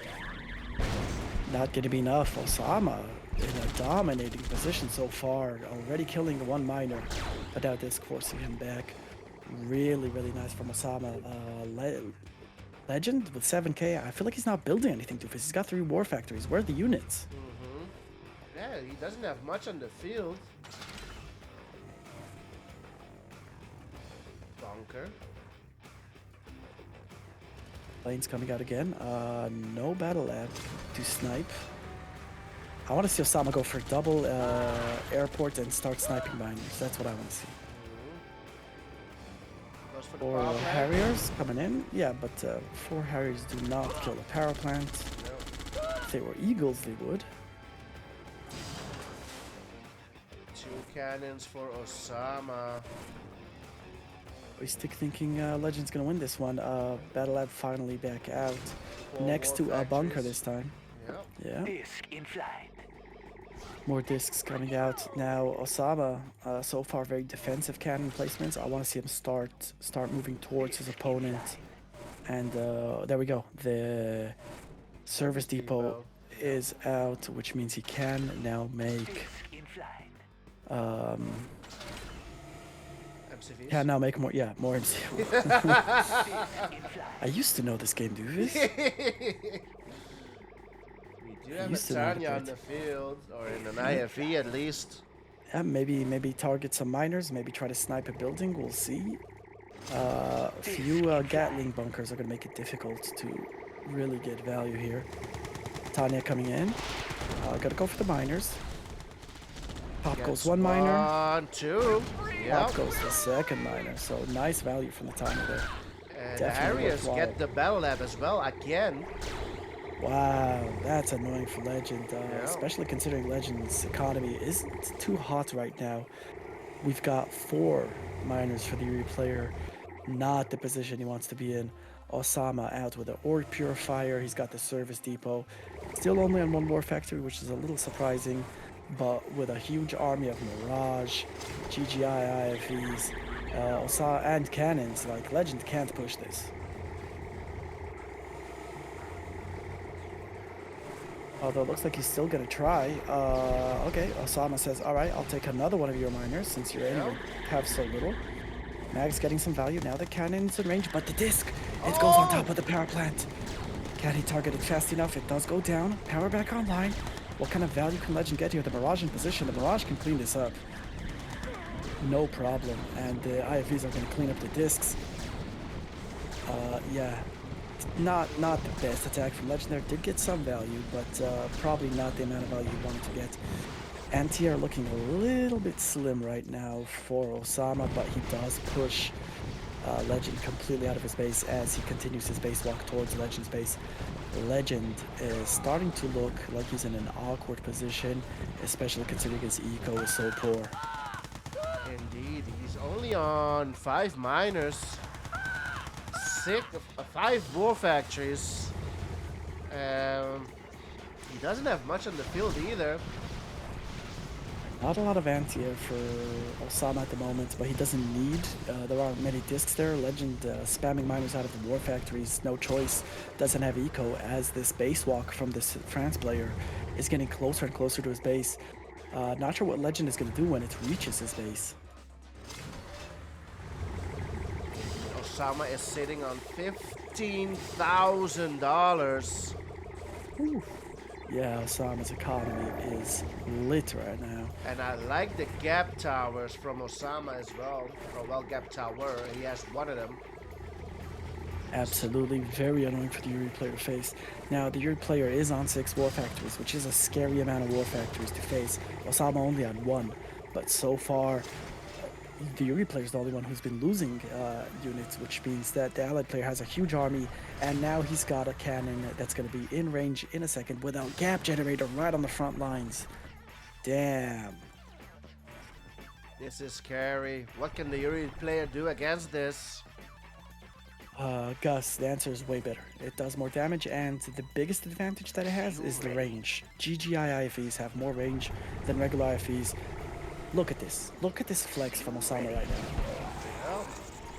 Not gonna be enough. Ossama in a dominating position so far, already killing 1 miner, but now disc forcing him back. Really, really nice from Ossama. Legend with 7k. I feel like he's not building anything too fast. He's got 3 War Factories. Where are the units? Yeah, he doesn't have much on the field. Bunker. Planes coming out again. No battle lab to snipe. I want to see Ossama go for double airport and start sniping miners. That's what I want to see. Goes Goes for the Or power plant. Harriers coming in. Yeah, but 4 Harriers do not kill the power plant. No. If they were Eagles, they would. 2 cannons for Ossama. We stick thinking Legend's gonna win this one. Battle Lab finally back out. 4 Next more to a bunker factories. this time. Yep. Yeah. Disc in flight. More discs coming out. Now Ossama, so far very defensive cannon placements. I want to see him start moving towards his opponent. And there we go. The service depot is out, which means he can now make Disc in flight. MCVs. can now make more more MC. Disc in flight. I used to know this game, Doovis. We do have a used to know how to Tanya play on it. the field, or in an IFE at least. Yeah, maybe target some miners, maybe try to snipe a building, we'll see. A few Gatling bunkers are going to make it difficult to really get value here. Tanya coming in. Gotta go for the miners. Pop goes Gets one miner. 1, 2. Pop Yep. goes the second miner. So nice value from the Tanya there. And the Definitely Harriers worthwhile. get the Battle Lab as well again. Wow, that's annoying for Legend, especially considering Legend's economy isn't too hot right now. We've got 4 miners for the Yuri player, not the position he wants to be in. Ossama out with an ore purifier, he's got the service depot. Still only on 1 war factory, which is a little surprising, but with a huge army of Mirage, GGI, IFEs, Ossama, and cannons, like Legend can't push this. Although it looks like he's still gonna try. Okay, Ossama says, alright, I'll take another one of your miners since you're anyway have so little. Mag's getting some value now. The cannon's in range, but the disc, it goes on top of the power plant. Can he target it fast enough? It does go down. Power back online. What kind of value can Legend get here? The Mirage in position. The Mirage can clean this up. No problem. And the IFVs are gonna clean up the discs. Yeah. Not the best attack from Legend there. Did get some value, but probably not the amount of value he wanted to get. Anti-air looking a little bit slim right now for Ossama, but he does push Legend completely out of his base as he continues his base walk towards Legend's base. Legend is starting to look like he's in an awkward position, especially considering his eco is so poor. Indeed, he's only on 5 miners, 5 war factories. He doesn't have much on the field either. Not a lot of anti-air for Ossama at the moment, but he doesn't need. There aren't many discs there. Legend spamming miners out of the war factories, no choice. Doesn't have eco as this base walk from this France player is getting closer and closer to his base. Not sure what Legend is going to do when it reaches his base. Ossama is sitting on $15,000. Yeah, Ossama's economy is lit right now. And I like the gap towers from Ossama as well. Or well, gap tower. He has one of them. Absolutely very annoying for the Yuri player to face. Now, the Yuri player is on 6 war factories, which is a scary amount of war factories to face. Ossama only on 1, but so far, the Yuri player is the only one who's been losing units, which means that the allied player has a huge army, and now he's got a cannon that's going to be in range in a second without gap generator right on the front lines. Damn. This is scary. What can the Yuri player do against this? Gus, the answer is way better. It does more damage, and the biggest advantage that it has is the range. GGI IFEs have more range than regular IFEs. Look at this. Look at this flex from Ossama right now.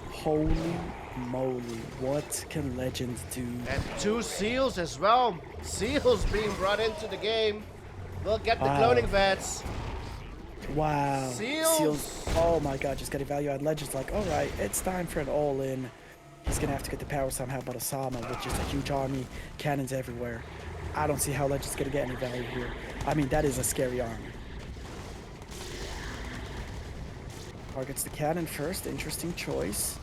Holy moly, what can Legend do? And 2 seals as well. Seals being brought into the game. We'll get the Wow. cloning vets. Wow. Seals. Oh my god, just getting value out. Legend's like, alright, it's time for an all-in. He's gonna have to get the power somehow, but Ossama with just a huge army, cannons everywhere. I don't see how Legend's gonna get any value here. I mean, that is a scary army. Targets the cannon first, interesting choice.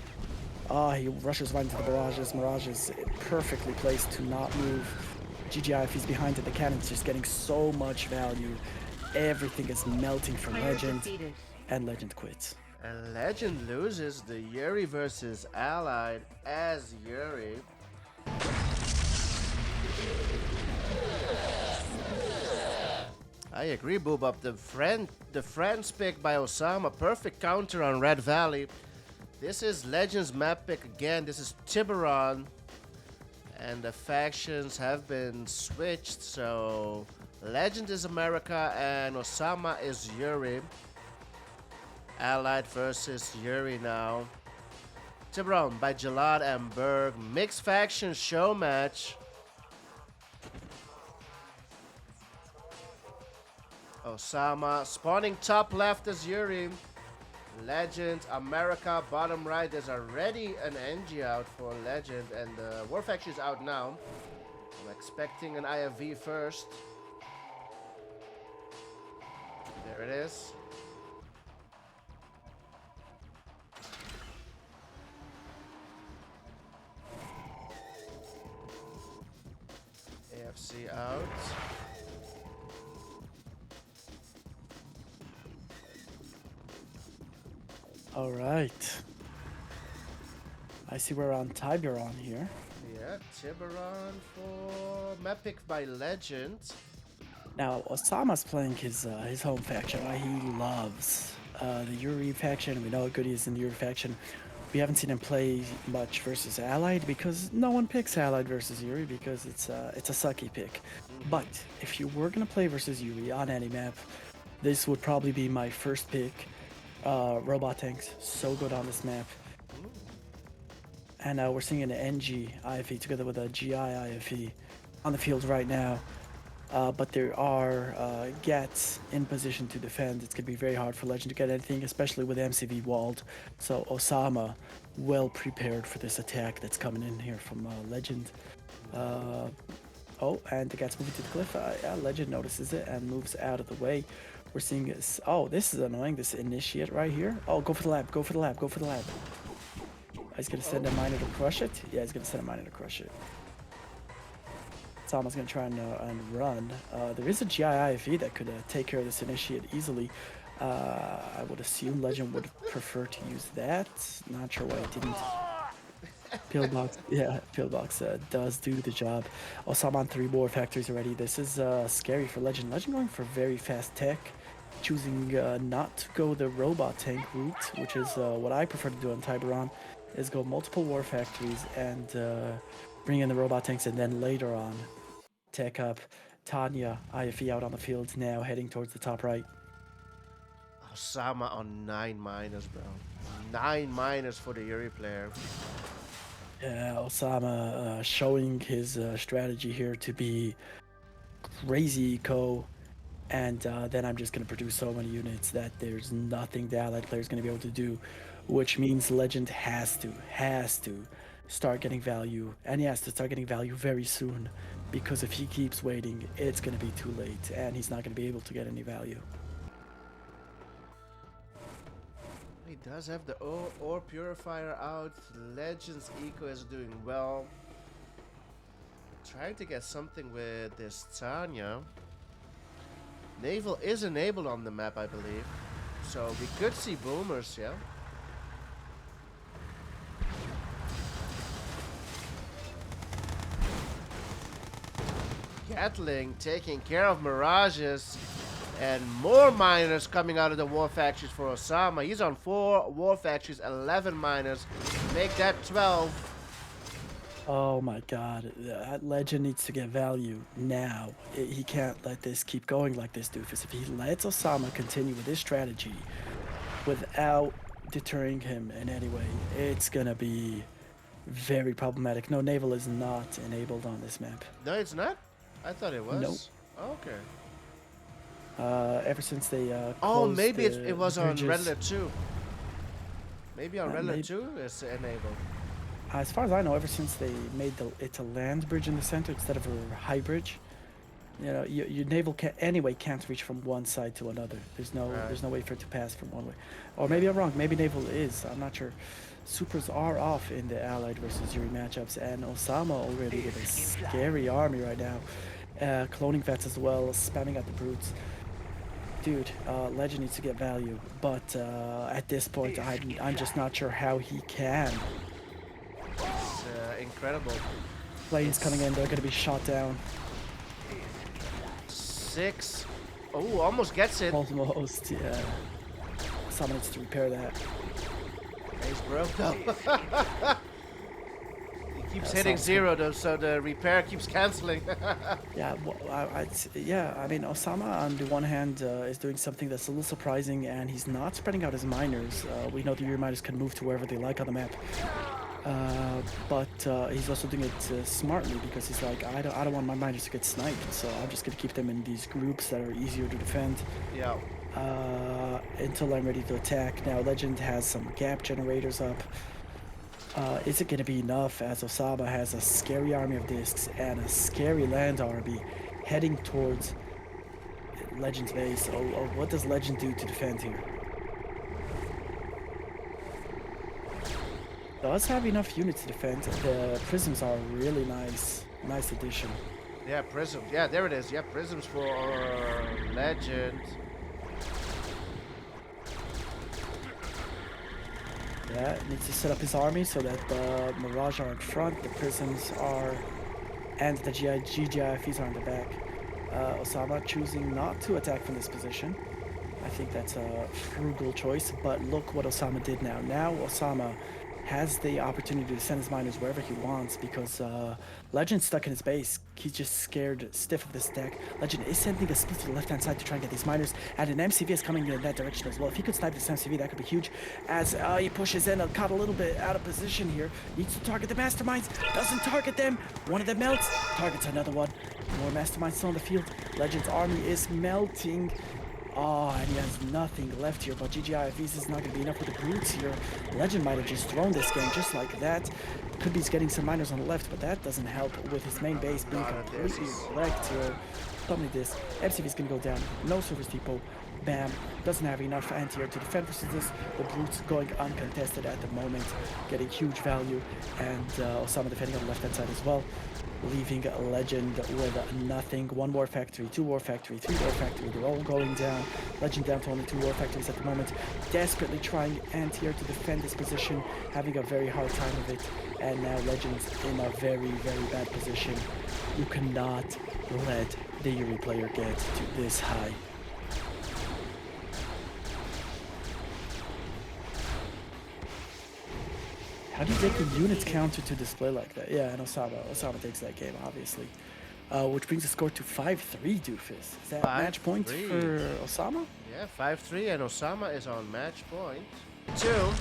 He rushes right into the barrages. Mirage is perfectly placed to not move. GGI, if he's behind it, the cannon's just getting so much value. Everything is melting for Legend, and Legend quits. And Legend loses the Yuri versus Allied as Yuri. I agree, Boobop. The friends pick by Ossama, perfect counter on Red Valley. This is Legends map pick again. This is Tiburon, and the factions have been switched. So Legend is America and Ossama is Yuri. Allied versus Yuri now. Tiburon by Jalad and Berg. Mixed faction show match. Ossama spawning top left as Yuri. Legend, America, bottom right. There's already an NG out for Legend, and the War Factory is out now. I'm expecting an IFV first. There it is. AFC out. All right. I see we're on Tiburon here. Yeah, Tiburon for map pick by Legend. Now, Osama's playing his home faction. Right? He loves the Yuri faction. We know how good he is in the Yuri faction. We haven't seen him play much versus Allied because no one picks Allied versus Yuri because it's a sucky pick. But if you were gonna play versus Yuri on any map, this would probably be my first pick. Robot tanks, so good on this map. And we're seeing an NG IFE together with a GI IFE on the field right now. But there are Gats in position to defend. It's going to be very hard for Legend to get anything, especially with MCV walled. So Ossama well prepared for this attack that's coming in here from Legend. Oh, and the Gats moving to the cliff. Yeah, Legend notices it and moves out of the way. We're seeing this. Oh, this is annoying. This initiate right here. Oh, go for the lab. Go for the lab. Go for the lab. He's going to send a miner to crush it. Yeah, he's going to send a miner to crush it. Ossama's going to try and run. There is a GI IFE that could take care of this initiate easily. I would assume Legend would prefer to use that. Not sure why he didn't. Pillbox, yeah, Pillbox does do the job. Ossama on 3 more factories already. This is scary for Legend. Legend going for very fast tech, choosing not to go the robot tank route, which is what I prefer to do on Tiburon, is go multiple war factories and bring in the robot tanks, and then later on tech up. Tanya, IFE out on the field now, heading towards the top right. Ossama on 9 miners, bro. 9 miners for the Yuri player. Yeah, Ossama showing his strategy here to be crazy eco, and then I'm just going to produce so many units that there's nothing the Allied player is going to be able to do, which means Legend has to start getting value, and he has to start getting value very soon, because if he keeps waiting, it's going to be too late, and he's not going to be able to get any value. He does have the ore purifier out. Legends eco is doing well. Trying to get something with this Tanya. Naval is enabled on the map, I believe. So we could see boomers, yeah. Gatling taking care of mirages. And more miners coming out of the war factories for Ossama. He's on 4 war factories, 11 miners. Make that 12. Oh my god, that Legend needs to get value now. He can't let this keep going like this, doofus. If he lets Ossama continue with his strategy without deterring him in any way, it's gonna be very problematic. No, naval is not enabled on this map. No, it's not? I thought it was. Nope. Okay. Ever since they oh, maybe closed it was on bridges. Red Alert 2. Maybe on Red Alert maybe. 2 it's enabled. As far as I know, ever since they made it a land bridge in the center instead of a high bridge, you know, your naval can't reach from one side to another. There's no way for it to pass from one way. Or maybe I'm wrong. Maybe naval is. I'm not sure. Supers are off in the Allied versus Yuri matchups, and Ossama already with a scary army right now. Cloning vets as well, spamming at the brutes. dude, Legend needs to get value, but at this point, I'm just not sure how he can. It's incredible. Planes coming in, they're gonna be shot down. 6. Oh, almost gets it. Almost, yeah. Someone needs to repair that. He's broke though. He keeps Yeah, hitting sounds 0 though, so the repair keeps canceling. Yeah, well, I mean, Ossama on the one hand is doing something that's a little surprising, and he's not spreading out his miners. We know the Yuri miners can move to wherever they like on the map, but he's also doing it smartly because he's like, I don't want my miners to get sniped, so I'm just gonna keep them in these groups that are easier to defend. Yeah. Until I'm ready to attack. Now, Legend has some gap generators up. Is it going to be enough as Ossama has a scary army of discs and a scary land army heading towards Legend's base? Oh, what does Legend do to defend here? Does have enough units to defend. The prisms are really nice addition. Yeah, prisms. Yeah, there it is. Yeah, prisms for Legend. Yeah, needs to set up his army so that the Mirage are in front, the Prisms are, and the GGIFs are in the back. Ossama choosing not to attack from this position. I think that's a frugal choice, but look what Ossama did now. Now Ossama has the opportunity to send his miners wherever he wants because Legend's stuck in his base. He's just scared stiff of this attack. Legend is sending a split to the left-hand side to try and get these miners, and an MCV is coming in that direction as well. If he could snipe this MCV, that could be huge. As he pushes in, caught a little bit out of position here. Needs to target the masterminds. Doesn't target them. One of them melts. Targets another one. More masterminds still on the field. Legend's army is melting. Oh, and he has nothing left here, but GGIFs is not going to be enough with the brutes here. Legend might have just thrown this game just like that. Could be getting some miners on the left, but that doesn't help with his main base being completely wrecked here. Tell me this, MCV is going to go down, no service depot, bam, doesn't have enough anti-air to defend versus this. The brutes going uncontested at the moment, getting huge value, and Ossama defending on the left-hand side as well. Leaving Legend with nothing. 1 war factory, 2 war factory, 3 war factory. They're all going down. Legend down to only 2 war factories at the moment. Desperately trying anti-air to defend this position, having a very hard time of it. And now Legend's in a very, very bad position. You cannot let the Yuri player get to this high. How do you take the units counter to display like that? Yeah, and Ossama takes that game, obviously. Which brings the score to 5-3, Doofus. Is that match point 5-3. for Ossama? Yeah, 5-3, and Ossama is on match point 2. So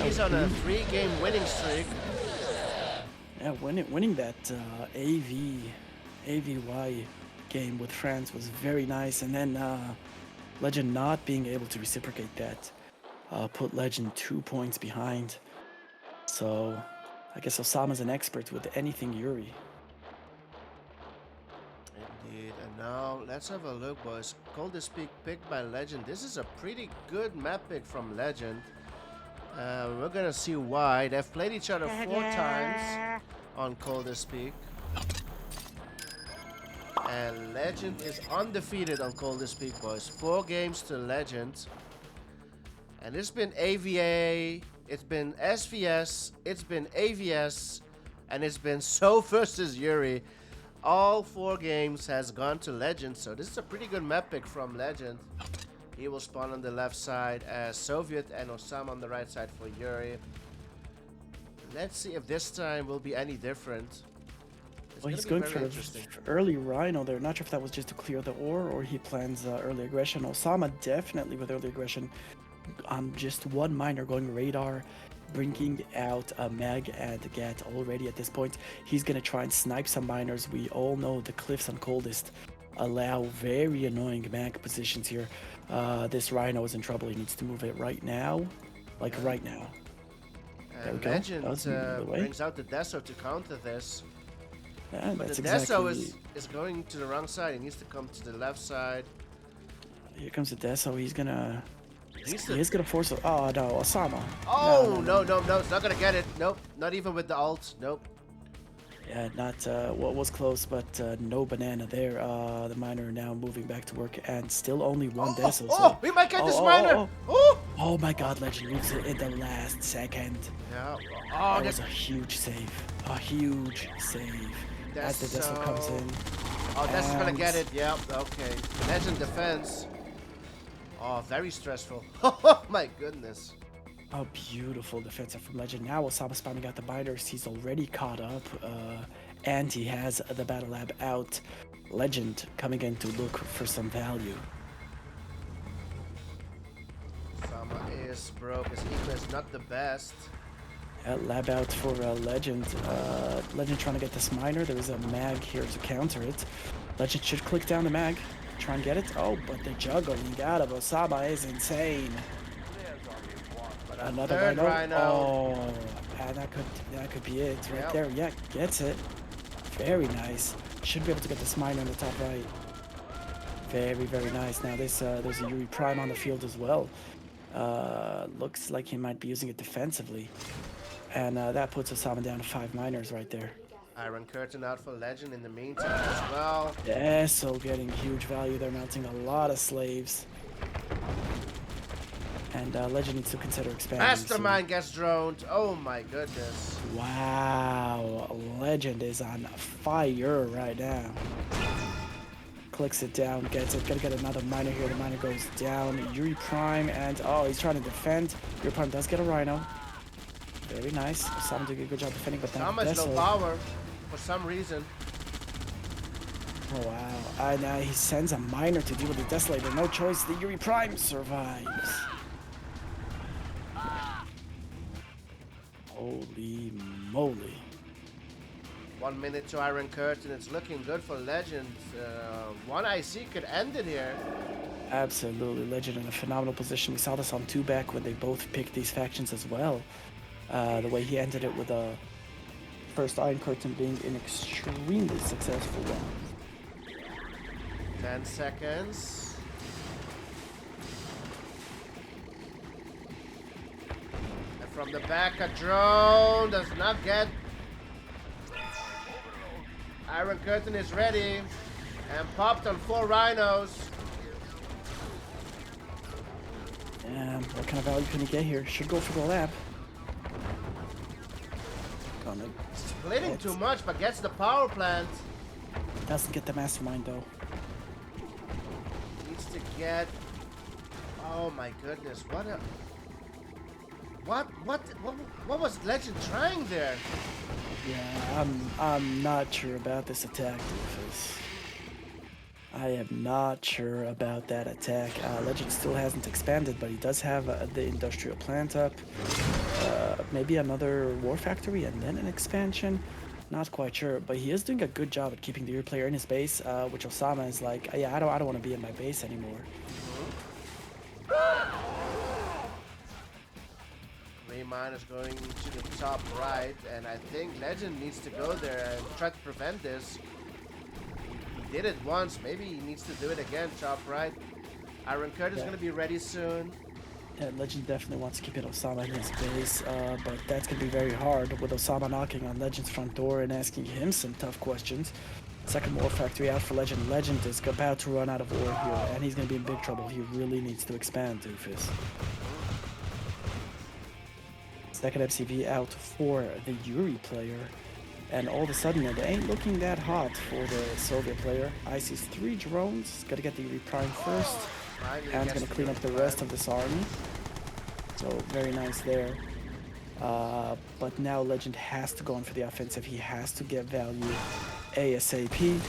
he's on a 3-game winning streak. Yeah, winning that AVY game with France was very nice, and then Legend not being able to reciprocate that put Legend 2 points behind. So I guess Ossama's an expert with anything Yuri. Indeed, and now let's have a look, boys. Coldest Peak picked by Legend. This is a pretty good map pick from Legend. We're gonna see why. They've played each other 4 times on Coldest Peak. And Legend is undefeated on Coldest Peak, boys. 4 games to Legend. And it's been AVA, it's been SVS, it's been AVS, and it's been So versus Yuri. All 4 games has gone to Legend, so this is a pretty good map pick from Legend. He will spawn on the left side as Soviet and Ossama on the right side for Yuri. Let's see if this time will be any different. Well, he's going for early Rhino there. Not sure if that was just to clear the ore or he plans early aggression. Ossama definitely with early aggression. Just 1 miner going radar, bringing out a mag and a gat already at this point. He's going to try and snipe some miners. We all know the cliffs on Coldest allow very annoying mag positions here. This Rhino is in trouble. He needs to move it right now. Like right now. There we go. Legend brings out the Deso to counter this. Yeah, but that's the exactly... Deso is going to the wrong side. He needs to come to the left side. Here comes the Deso. He's gonna... He's gonna force... Oh, no, Ossama. Oh, no, it's not gonna get it. Nope, not even with the ult. Nope. Yeah, not what was close, but no banana there. The miner now moving back to work, and still only one Oh, decimal. oh, So, we might get oh, this oh, miner. oh, oh, Oh, oh my God! Legend moves it in the last second. yeah. Oh, That was a huge save. A huge save. that's As the decimal comes so. in, Oh, that's is gonna and get it. Yep. Okay. Legend defense. Oh, very stressful. Oh my goodness. a beautiful defensive from Legend. Now Ossama spamming out the binders. He's already caught up, and he has the battle lab out. Legend coming in to look for some value. Sama is broke. His eco is not the best. Lab out for Legend. Legend trying to get this miner. There is a mag here to counter it. Legend should click down the mag. Try and get it. Oh, but the juggling out of Ossama is insane. But Another third rhino. rhino. Oh, and that could be it right Yep. there. Yeah, gets it. Very nice. Should be able to get this miner on the top right. Very, very nice. Now there's a Yuri Prime on the field as well. Looks like he might be using it defensively. And that puts Ossama down to 5 miners right there. Iron Curtain out for Legend in the meantime as well. Yeah, so getting huge value. They're melting a lot of slaves. And Legend needs to consider expanding. Mastermind gets droned. Oh my goodness. Soon. Wow, Legend is on fire right now. Clicks it down, gets it. Gotta get another miner here. The miner goes down. Yuri Prime, and oh, he's trying to defend. Yuri Prime does get a rhino. Very nice. Ossama did a good job defending, but How now much low Vessel. power for some reason. Oh wow. And he sends a miner to deal with the Desolator. No choice. The Yuri Prime survives. Holy moly. 1 minute to Iron Curtain. It's looking good for Legend. One IC could end it here. Absolutely. Legend in a phenomenal position. We saw this on 2-back when they both picked these factions as well. The way he ended it with a first Iron Curtain being an extremely successful one. 10 seconds. And from the back, a drone does not get. Iron Curtain is ready and popped on 4 rhinos. What kind of value can he get here? Should go for the lab. Gonna Splitting too much, but gets the power plant. doesn't get the mastermind though. Needs to get. Oh my goodness! What was Legend trying there? Yeah, I'm not sure about this attack, Doofus. I am not sure about that attack. Legend still hasn't expanded, but he does have the industrial plant up. Maybe another war factory and then an expansion. Not quite sure, but he is doing a good job at keeping the Yuri player in his base, which Ossama is like, yeah, I don't want to be in my base anymore. Rayman is going to the top right, and I think Legend needs to go there and try to prevent this. He did it once, maybe he needs to do it again, top right. Iron Curtain is going to be ready soon. Yeah, Legend definitely wants to keep it Ossama in his base, but that's going to be very hard with Ossama knocking on Legend's front door and asking him some tough questions. Second war factory out for Legend. Legend is about to run out of ore here, and he's going to be in big trouble. He really needs to expand, Doofus. Second MCV out for the Yuri player, and all of a sudden it ain't looking that hot for the Soviet player. IC's 3 drones, gotta get the Yuri Prime first, and gonna clean up the rest of this army. So very nice there. But now Legend has to go in for the offensive. He has to get value ASAP.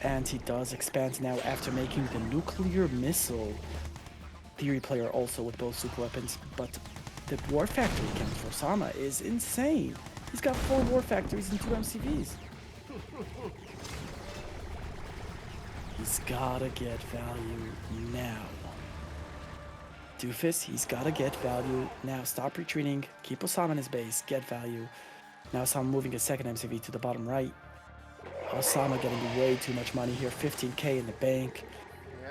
And he does expand now after making the nuclear missile. Theory player also with both super weapons, but the war factory count for Ossama is insane. He's got 4 war factories and 2 MCVs. He's gotta get value now. Doofus, he's gotta get value now. Stop retreating, keep Ossama in his base, get value. Now Ossama moving his second MCV to the bottom right. Ossama getting way too much money here, 15k in the bank.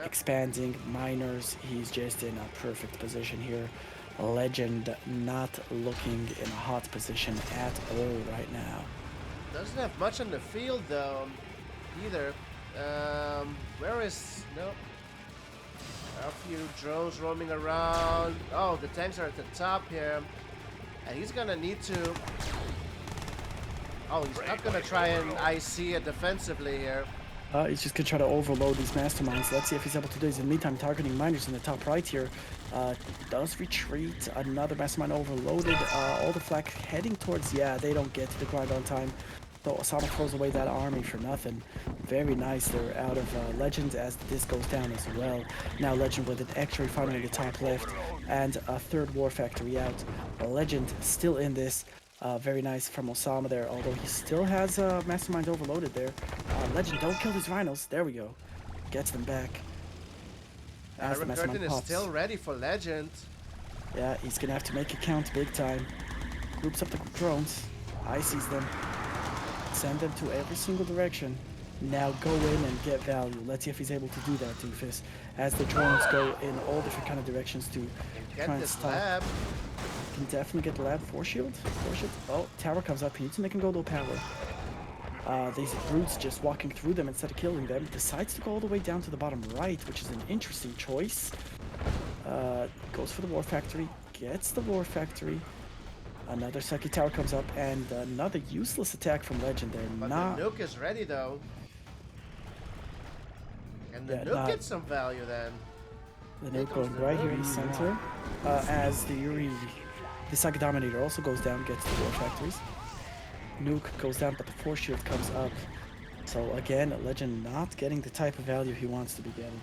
Expanding miners, he's just in a perfect position here. Legend not looking in a hot position at all right now. Doesn't have much on the field though, either. Where is no? A few drones roaming around. Oh, the tanks are at the top here, and he's gonna need to. Oh, he's not gonna try and IC it defensively here. He's just gonna try to overload these masterminds. Let's see if he's able to do this. In the meantime, targeting miners in the top right here. Does retreat. Another mastermind overloaded. All the flak heading towards. Yeah, they don't get to the grind on time. So Ossama throws away that army for nothing. Very nice. They're out of Legends as this goes down as well. Now Legend with an extra refinery in the top left and a third war factory out. Legend still in this. Very nice from Ossama there, although he still has masterminds overloaded there. Legend, don't kill these rhinos. There we go. Gets them back. As the Iron mastermind Curtain is pops. still ready for Legend. Yeah, he's gonna have to make it count big time. Groups up the drones. ICs them. Send them to every single direction. Now go in and get value. Let's see if he's able to do that, Doofus. As the drones go in all different kind of directions to Get try and this stop. lab. Can definitely get the lab. Force shield. Force shield. Oh, tower comes up. He needs to make him go low power. These brutes just walking through them instead of killing them. Decides to go all the way down to the bottom right, which is an interesting choice. Goes for the war factory. Gets the war factory. Another Seki tower comes up, and another useless attack from Legend there. But Not the nuke is ready though. And the Yeah, nuke not- gets some value then. the There nuke goes going the right here nuke. in the center. As the Yuri, the Seki Dominator also goes down, gets the war factories. Nuke goes down, but the force shield comes up. So again, Legend not getting the type of value he wants to be getting.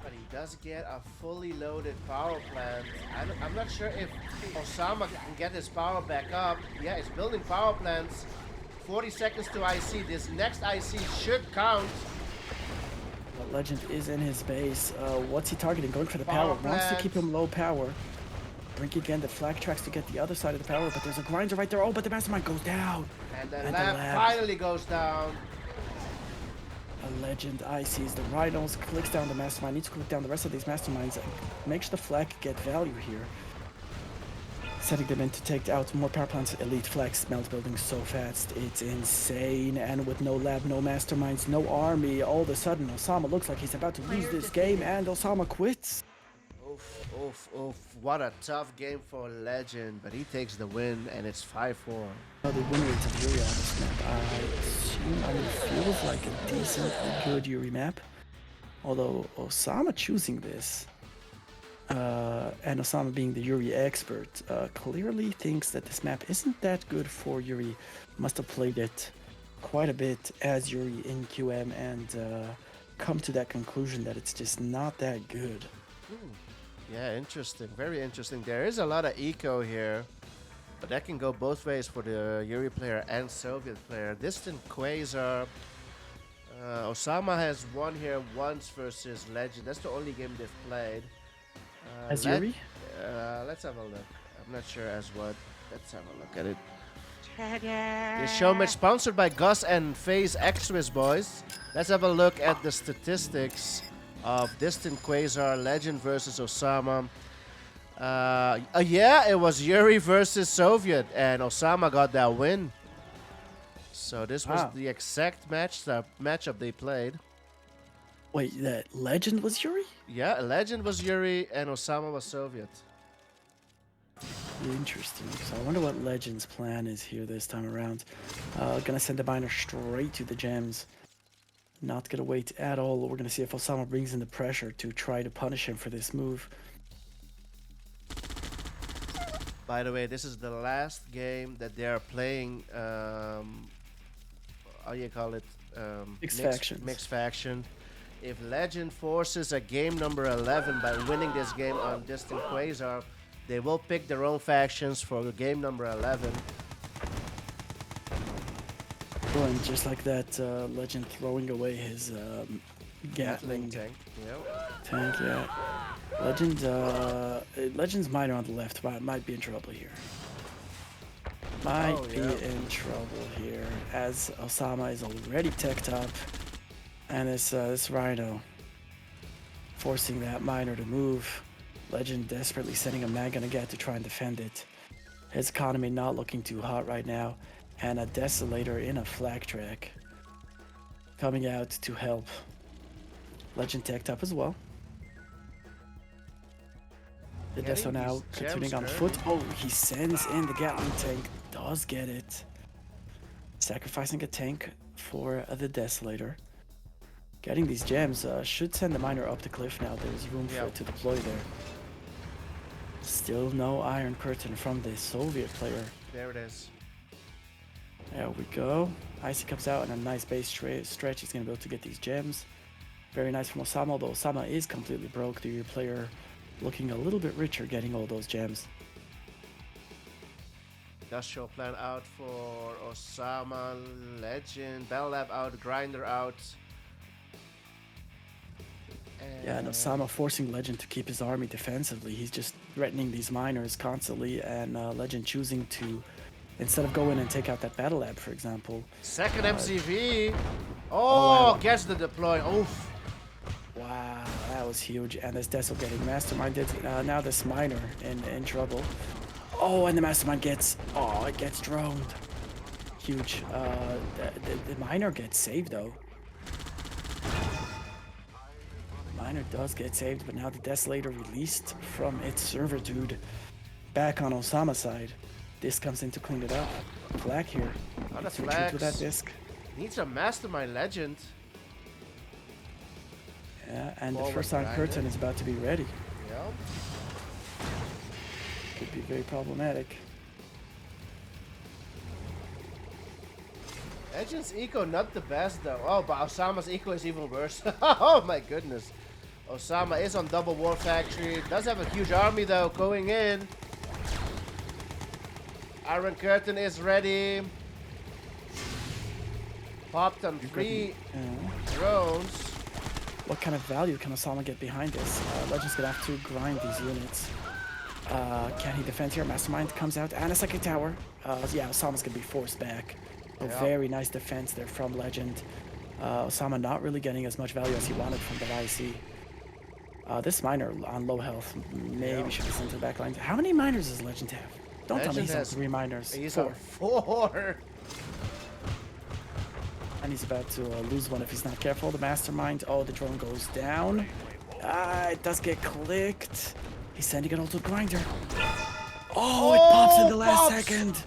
But he does get a fully loaded power plant. I'm not sure if Ossama can get his power back up. Yeah, he's building power plants. 40 seconds to IC. This next IC should count. But Legend is in his base. What's he targeting? Going for the Power power. Wants to keep plant. him low power. Brink again the flag tracks to get the other side of the power, but there's a grinder right there. Oh, but the mastermind goes down. And the And the lab lab. finally goes down. A Legend ICs the rhinos, clicks down the mastermind, needs to click down the rest of these masterminds, makes the flag get value here. Setting them in to take out more power plants. Elite flag smells building so fast, it's insane. And with no lab, no masterminds, no army, all of a sudden Ossama looks like he's about to lose this game, and Ossama quits. Oof, oof, oof. What a tough game for Legend. But he takes the win, and it's 5-4. The win rates of Yuri on this map, it feels like a decent, good Yuri map. Although Ossama choosing this, and Ossama being the Yuri expert, clearly thinks that this map isn't that good for Yuri. Must have played it quite a bit as Yuri in QM and come to that conclusion that it's just not that good. Yeah, interesting. Very interesting. There is a lot of eco here, but that can go both ways for the Yuri player and Soviet player. Distant Quasar. Ossama has won here once versus Legend. That's the only game they've played. As Yuri? Let's have a look. I'm not sure as what. Let's have a look at it. This showmatch sponsored by Gus and FaZe X-Wiz, boys. Let's have a look at the statistics of Distant Quasar, Legend versus Ossama. Yeah, it was Yuri versus Soviet, and Ossama got that win. So this was Wow. the exact matchup they played. Wait, that Legend was Yuri? Yeah, Legend was Yuri and Ossama was Soviet. Interesting. So I wonder what Legend's plan is here this time around. Gonna send the miner straight to the gems. Not gonna wait at all. We're gonna see if Ossama brings in the pressure to try to punish him for this move. By the way, this is the last game that they are playing. How you call it? Mixed factions. Mixed faction. If Legend forces a game number 11 by winning this game on Distant Quasar, they will pick their own factions for game number 11. Oh, and just like that, Legend throwing away his Gatling tank. Yep. tank. Yeah. Legend's miner on the left might be in trouble here. Might be in trouble here, as Ossama is already teched up, and this Rhino forcing that miner to move. Legend desperately sending a mag and a get to try and defend it. His economy not looking too hot right now. And a Desolator in a flag track coming out to help. Legend teched up as well. The Getting Deso now these continuing gems on early. foot. Oh, he sends in the Gatling tank. Does get it. Sacrificing a tank for the Desolator. Getting these gems should send the miner up the cliff now. There's room for it to deploy there. Still no Iron Curtain from the Soviet player. There it is. There we go. Icy comes out and a nice base stretch. He's going to be able to get these gems. Very nice from Ossama, although Ossama is completely broke. The player looking a little bit richer getting all those gems. Dust Show plan out for Ossama, Legend, Bell Lab out, Grinder out. Yeah, and Ossama forcing Legend to keep his army defensively. He's just threatening these miners constantly, and Legend choosing to, instead of go in and take out that battle lab, for example. Second MCV. wow. Gets the deploy. Oof. Wow, that was huge. And this Deso getting masterminded. Now this miner in trouble. Oh, and the mastermind gets, it gets droned. Huge. The miner gets saved though. Miner does get saved, but now the Desolator released from its servitude back on Ossama's side. Disc comes in to clean it up. Flag here. On a Let's retreat with that flags. disc. Needs a mastermind Legend. Yeah, and the Forward first time grinder. curtain is about to be ready. Yep. Could be very problematic. Legend's eco not the best though. Oh, but Osama's eco is even worse. Oh my goodness. Ossama is on double war factory. Does have a huge army though going in. Iron Curtain is ready. Popped on 3 drones. What kind of value can Ossama get behind this? Legend's gonna have to grind these units. Can he defend here? Mastermind comes out and a second tower. Yeah, Osama's gonna be forced back. A very nice defense there from Legend. Ossama not really getting as much value as he wanted from that IC. This miner on low health maybe should be sent to the back lines. How many miners does Legend have? Don't tell me he's on 3 miners. He's 4. on 4. And he's about to lose one if he's not careful. The mastermind. Oh, the drone goes down. It does get clicked. He's sending it all to the grinder. Oh, it pops in the last second.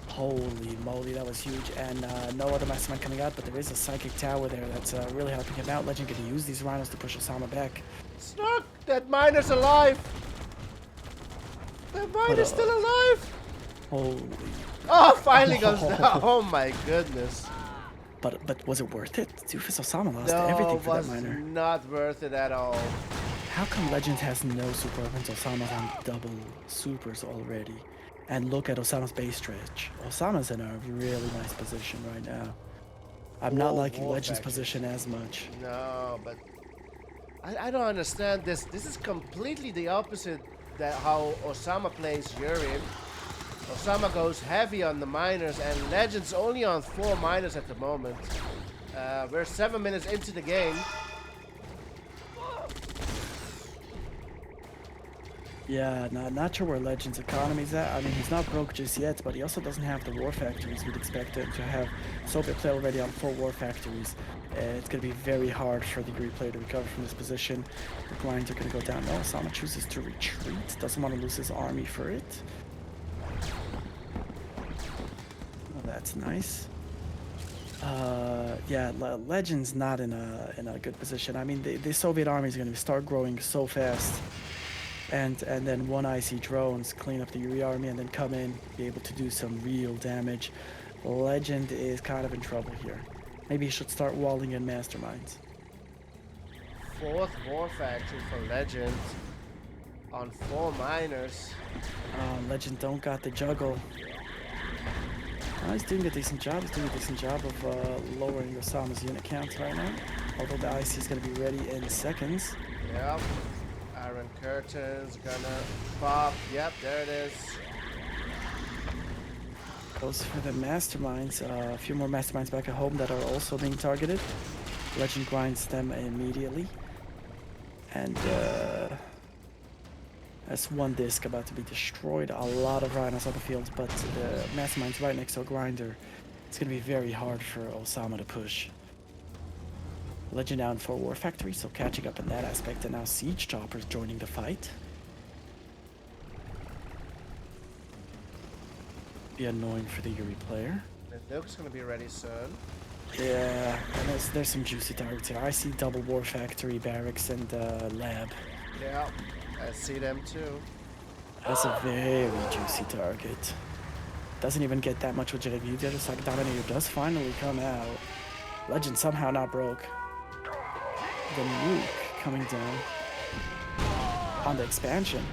Holy moly, that was huge. And no other mastermind coming out, but there is a psychic tower there that's really helping him out. Legend can use these rhinos to push Ossama back. Snark! That miner's alive! That miner's still alive! Holy. Oh, finally goes down. Oh my goodness. But was it worth it? Doofus Ossama lost No, everything for was that miner. not worth it at all. How come Legend has no super weapons? Osama's on double supers already. And look at Osama's base stretch. Osama's in a really nice position right now. I'm not liking war Legend's factory. position as much. No, but I don't understand this. This is completely the opposite that how Ossama plays Yuri. Ossama goes heavy on the miners, and Legend's only on 4 miners at the moment. We're 7 minutes into the game. Yeah, not sure where Legend's economy's at. I mean, he's not broke just yet, but he also doesn't have the war factories we'd expect him to have. Soviet player already on 4 war factories. It's going to be very hard for the Greek player to recover from this position. The grinds are going to go down. No, Ossama chooses to retreat. Doesn't want to lose his army for it. Oh, that's nice. Yeah, Legend's not in a good position. I mean, the Soviet army is going to start growing so fast. And then 1 IC drones clean up the Yuri army and then come in, be able to do some real damage. Legend is kind of in trouble here. Maybe he should start walling in masterminds. 4th war factory for Legend on 4 miners. Legend don't got the juggle. He's doing a decent job. He's doing a decent job of lowering Ossama's unit count right now. Although the IC is going to be ready in seconds. Yep. Iron Curtain's gonna pop. Yep, there it is. Goes for the masterminds. A few more masterminds back at home that are also being targeted. Legend grinds them immediately. And That's one disc about to be destroyed. A lot of rhinos on the field, but the Mastermind's right next to a grinder. It's going to be very hard for Ossama to push. Legend down for War Factory, so catching up in that aspect. And now Siege Chopper's joining the fight. Be annoying for the Yuri player. The nuke's gonna be ready soon. Yeah, and there's some juicy targets here. I see double War Factory, Barracks, and Lab. Yeah, I see them too. That's a very juicy target. Doesn't even get that much with JW. The other side Dominator does finally come out. Legend somehow not broke. The nuke coming down on the expansion.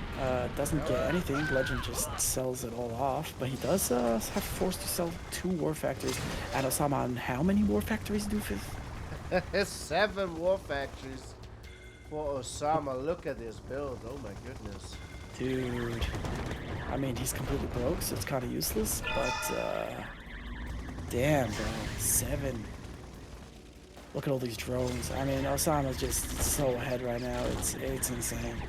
Doesn't get anything. Legend just sells it all off. But he does have forced to sell 2 War Factories. And Ossama on how many War Factories, Doofus? 7 War Factories for Ossama. Look at this build. Oh my goodness. Dude. I mean, he's completely broke, so it's kind of useless. But, damn, bro. 7. Look at all these drones. I mean, Ossama's just so ahead right now. It's insane.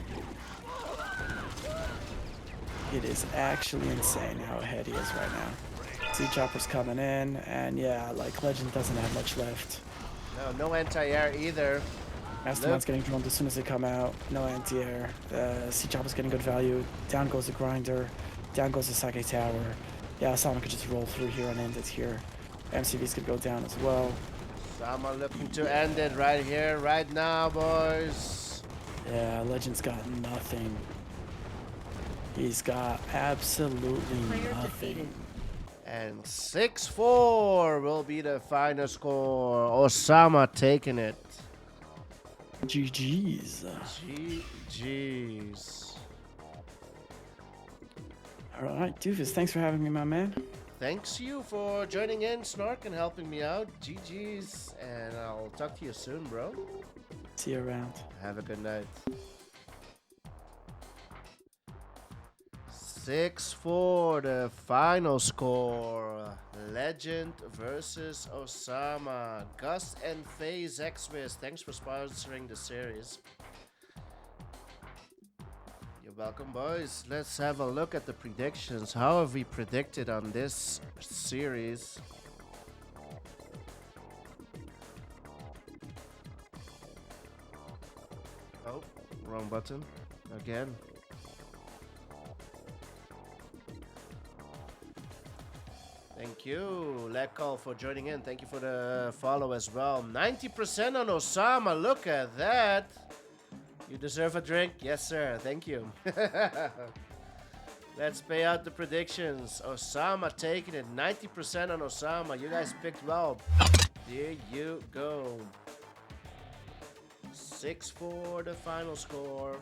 It is actually insane how ahead he is right now. Sea Chopper's coming in, and yeah, like Legend doesn't have much left. No anti-air either. Mastermind's getting droned as soon as they come out. No anti-air. Sea Chopper's getting good value. Down goes the grinder. Down goes the Sake Tower. Yeah, Ossama could just roll through here and end it here. MCV's could go down as well. Ossama looking to end it right here, right now, boys. Yeah, Legend's got nothing. He's got absolutely nothing. And 6-4 will be the final score. Ossama taking it. GG's. GG's. Alright, Doofus, thanks for having me, my man. Thanks you for joining in, Snark, and helping me out. GG's. And I'll talk to you soon, bro. See you around. Have a good night. 6-4, the final score. Legend versus Ossama. Gus and FaZe Xwiz, thanks for sponsoring the series. You're welcome, boys. Let's have a look at the predictions. How have we predicted on this series? Oh, wrong button. Again. Thank you, Lekol, for joining in. Thank you for the follow as well. 90% on Ossama. Look at that. You deserve a drink? Yes, sir. Thank you. Let's pay out the predictions. Ossama taking it. 90% on Ossama. You guys picked well. There you go. 6-4 the final score.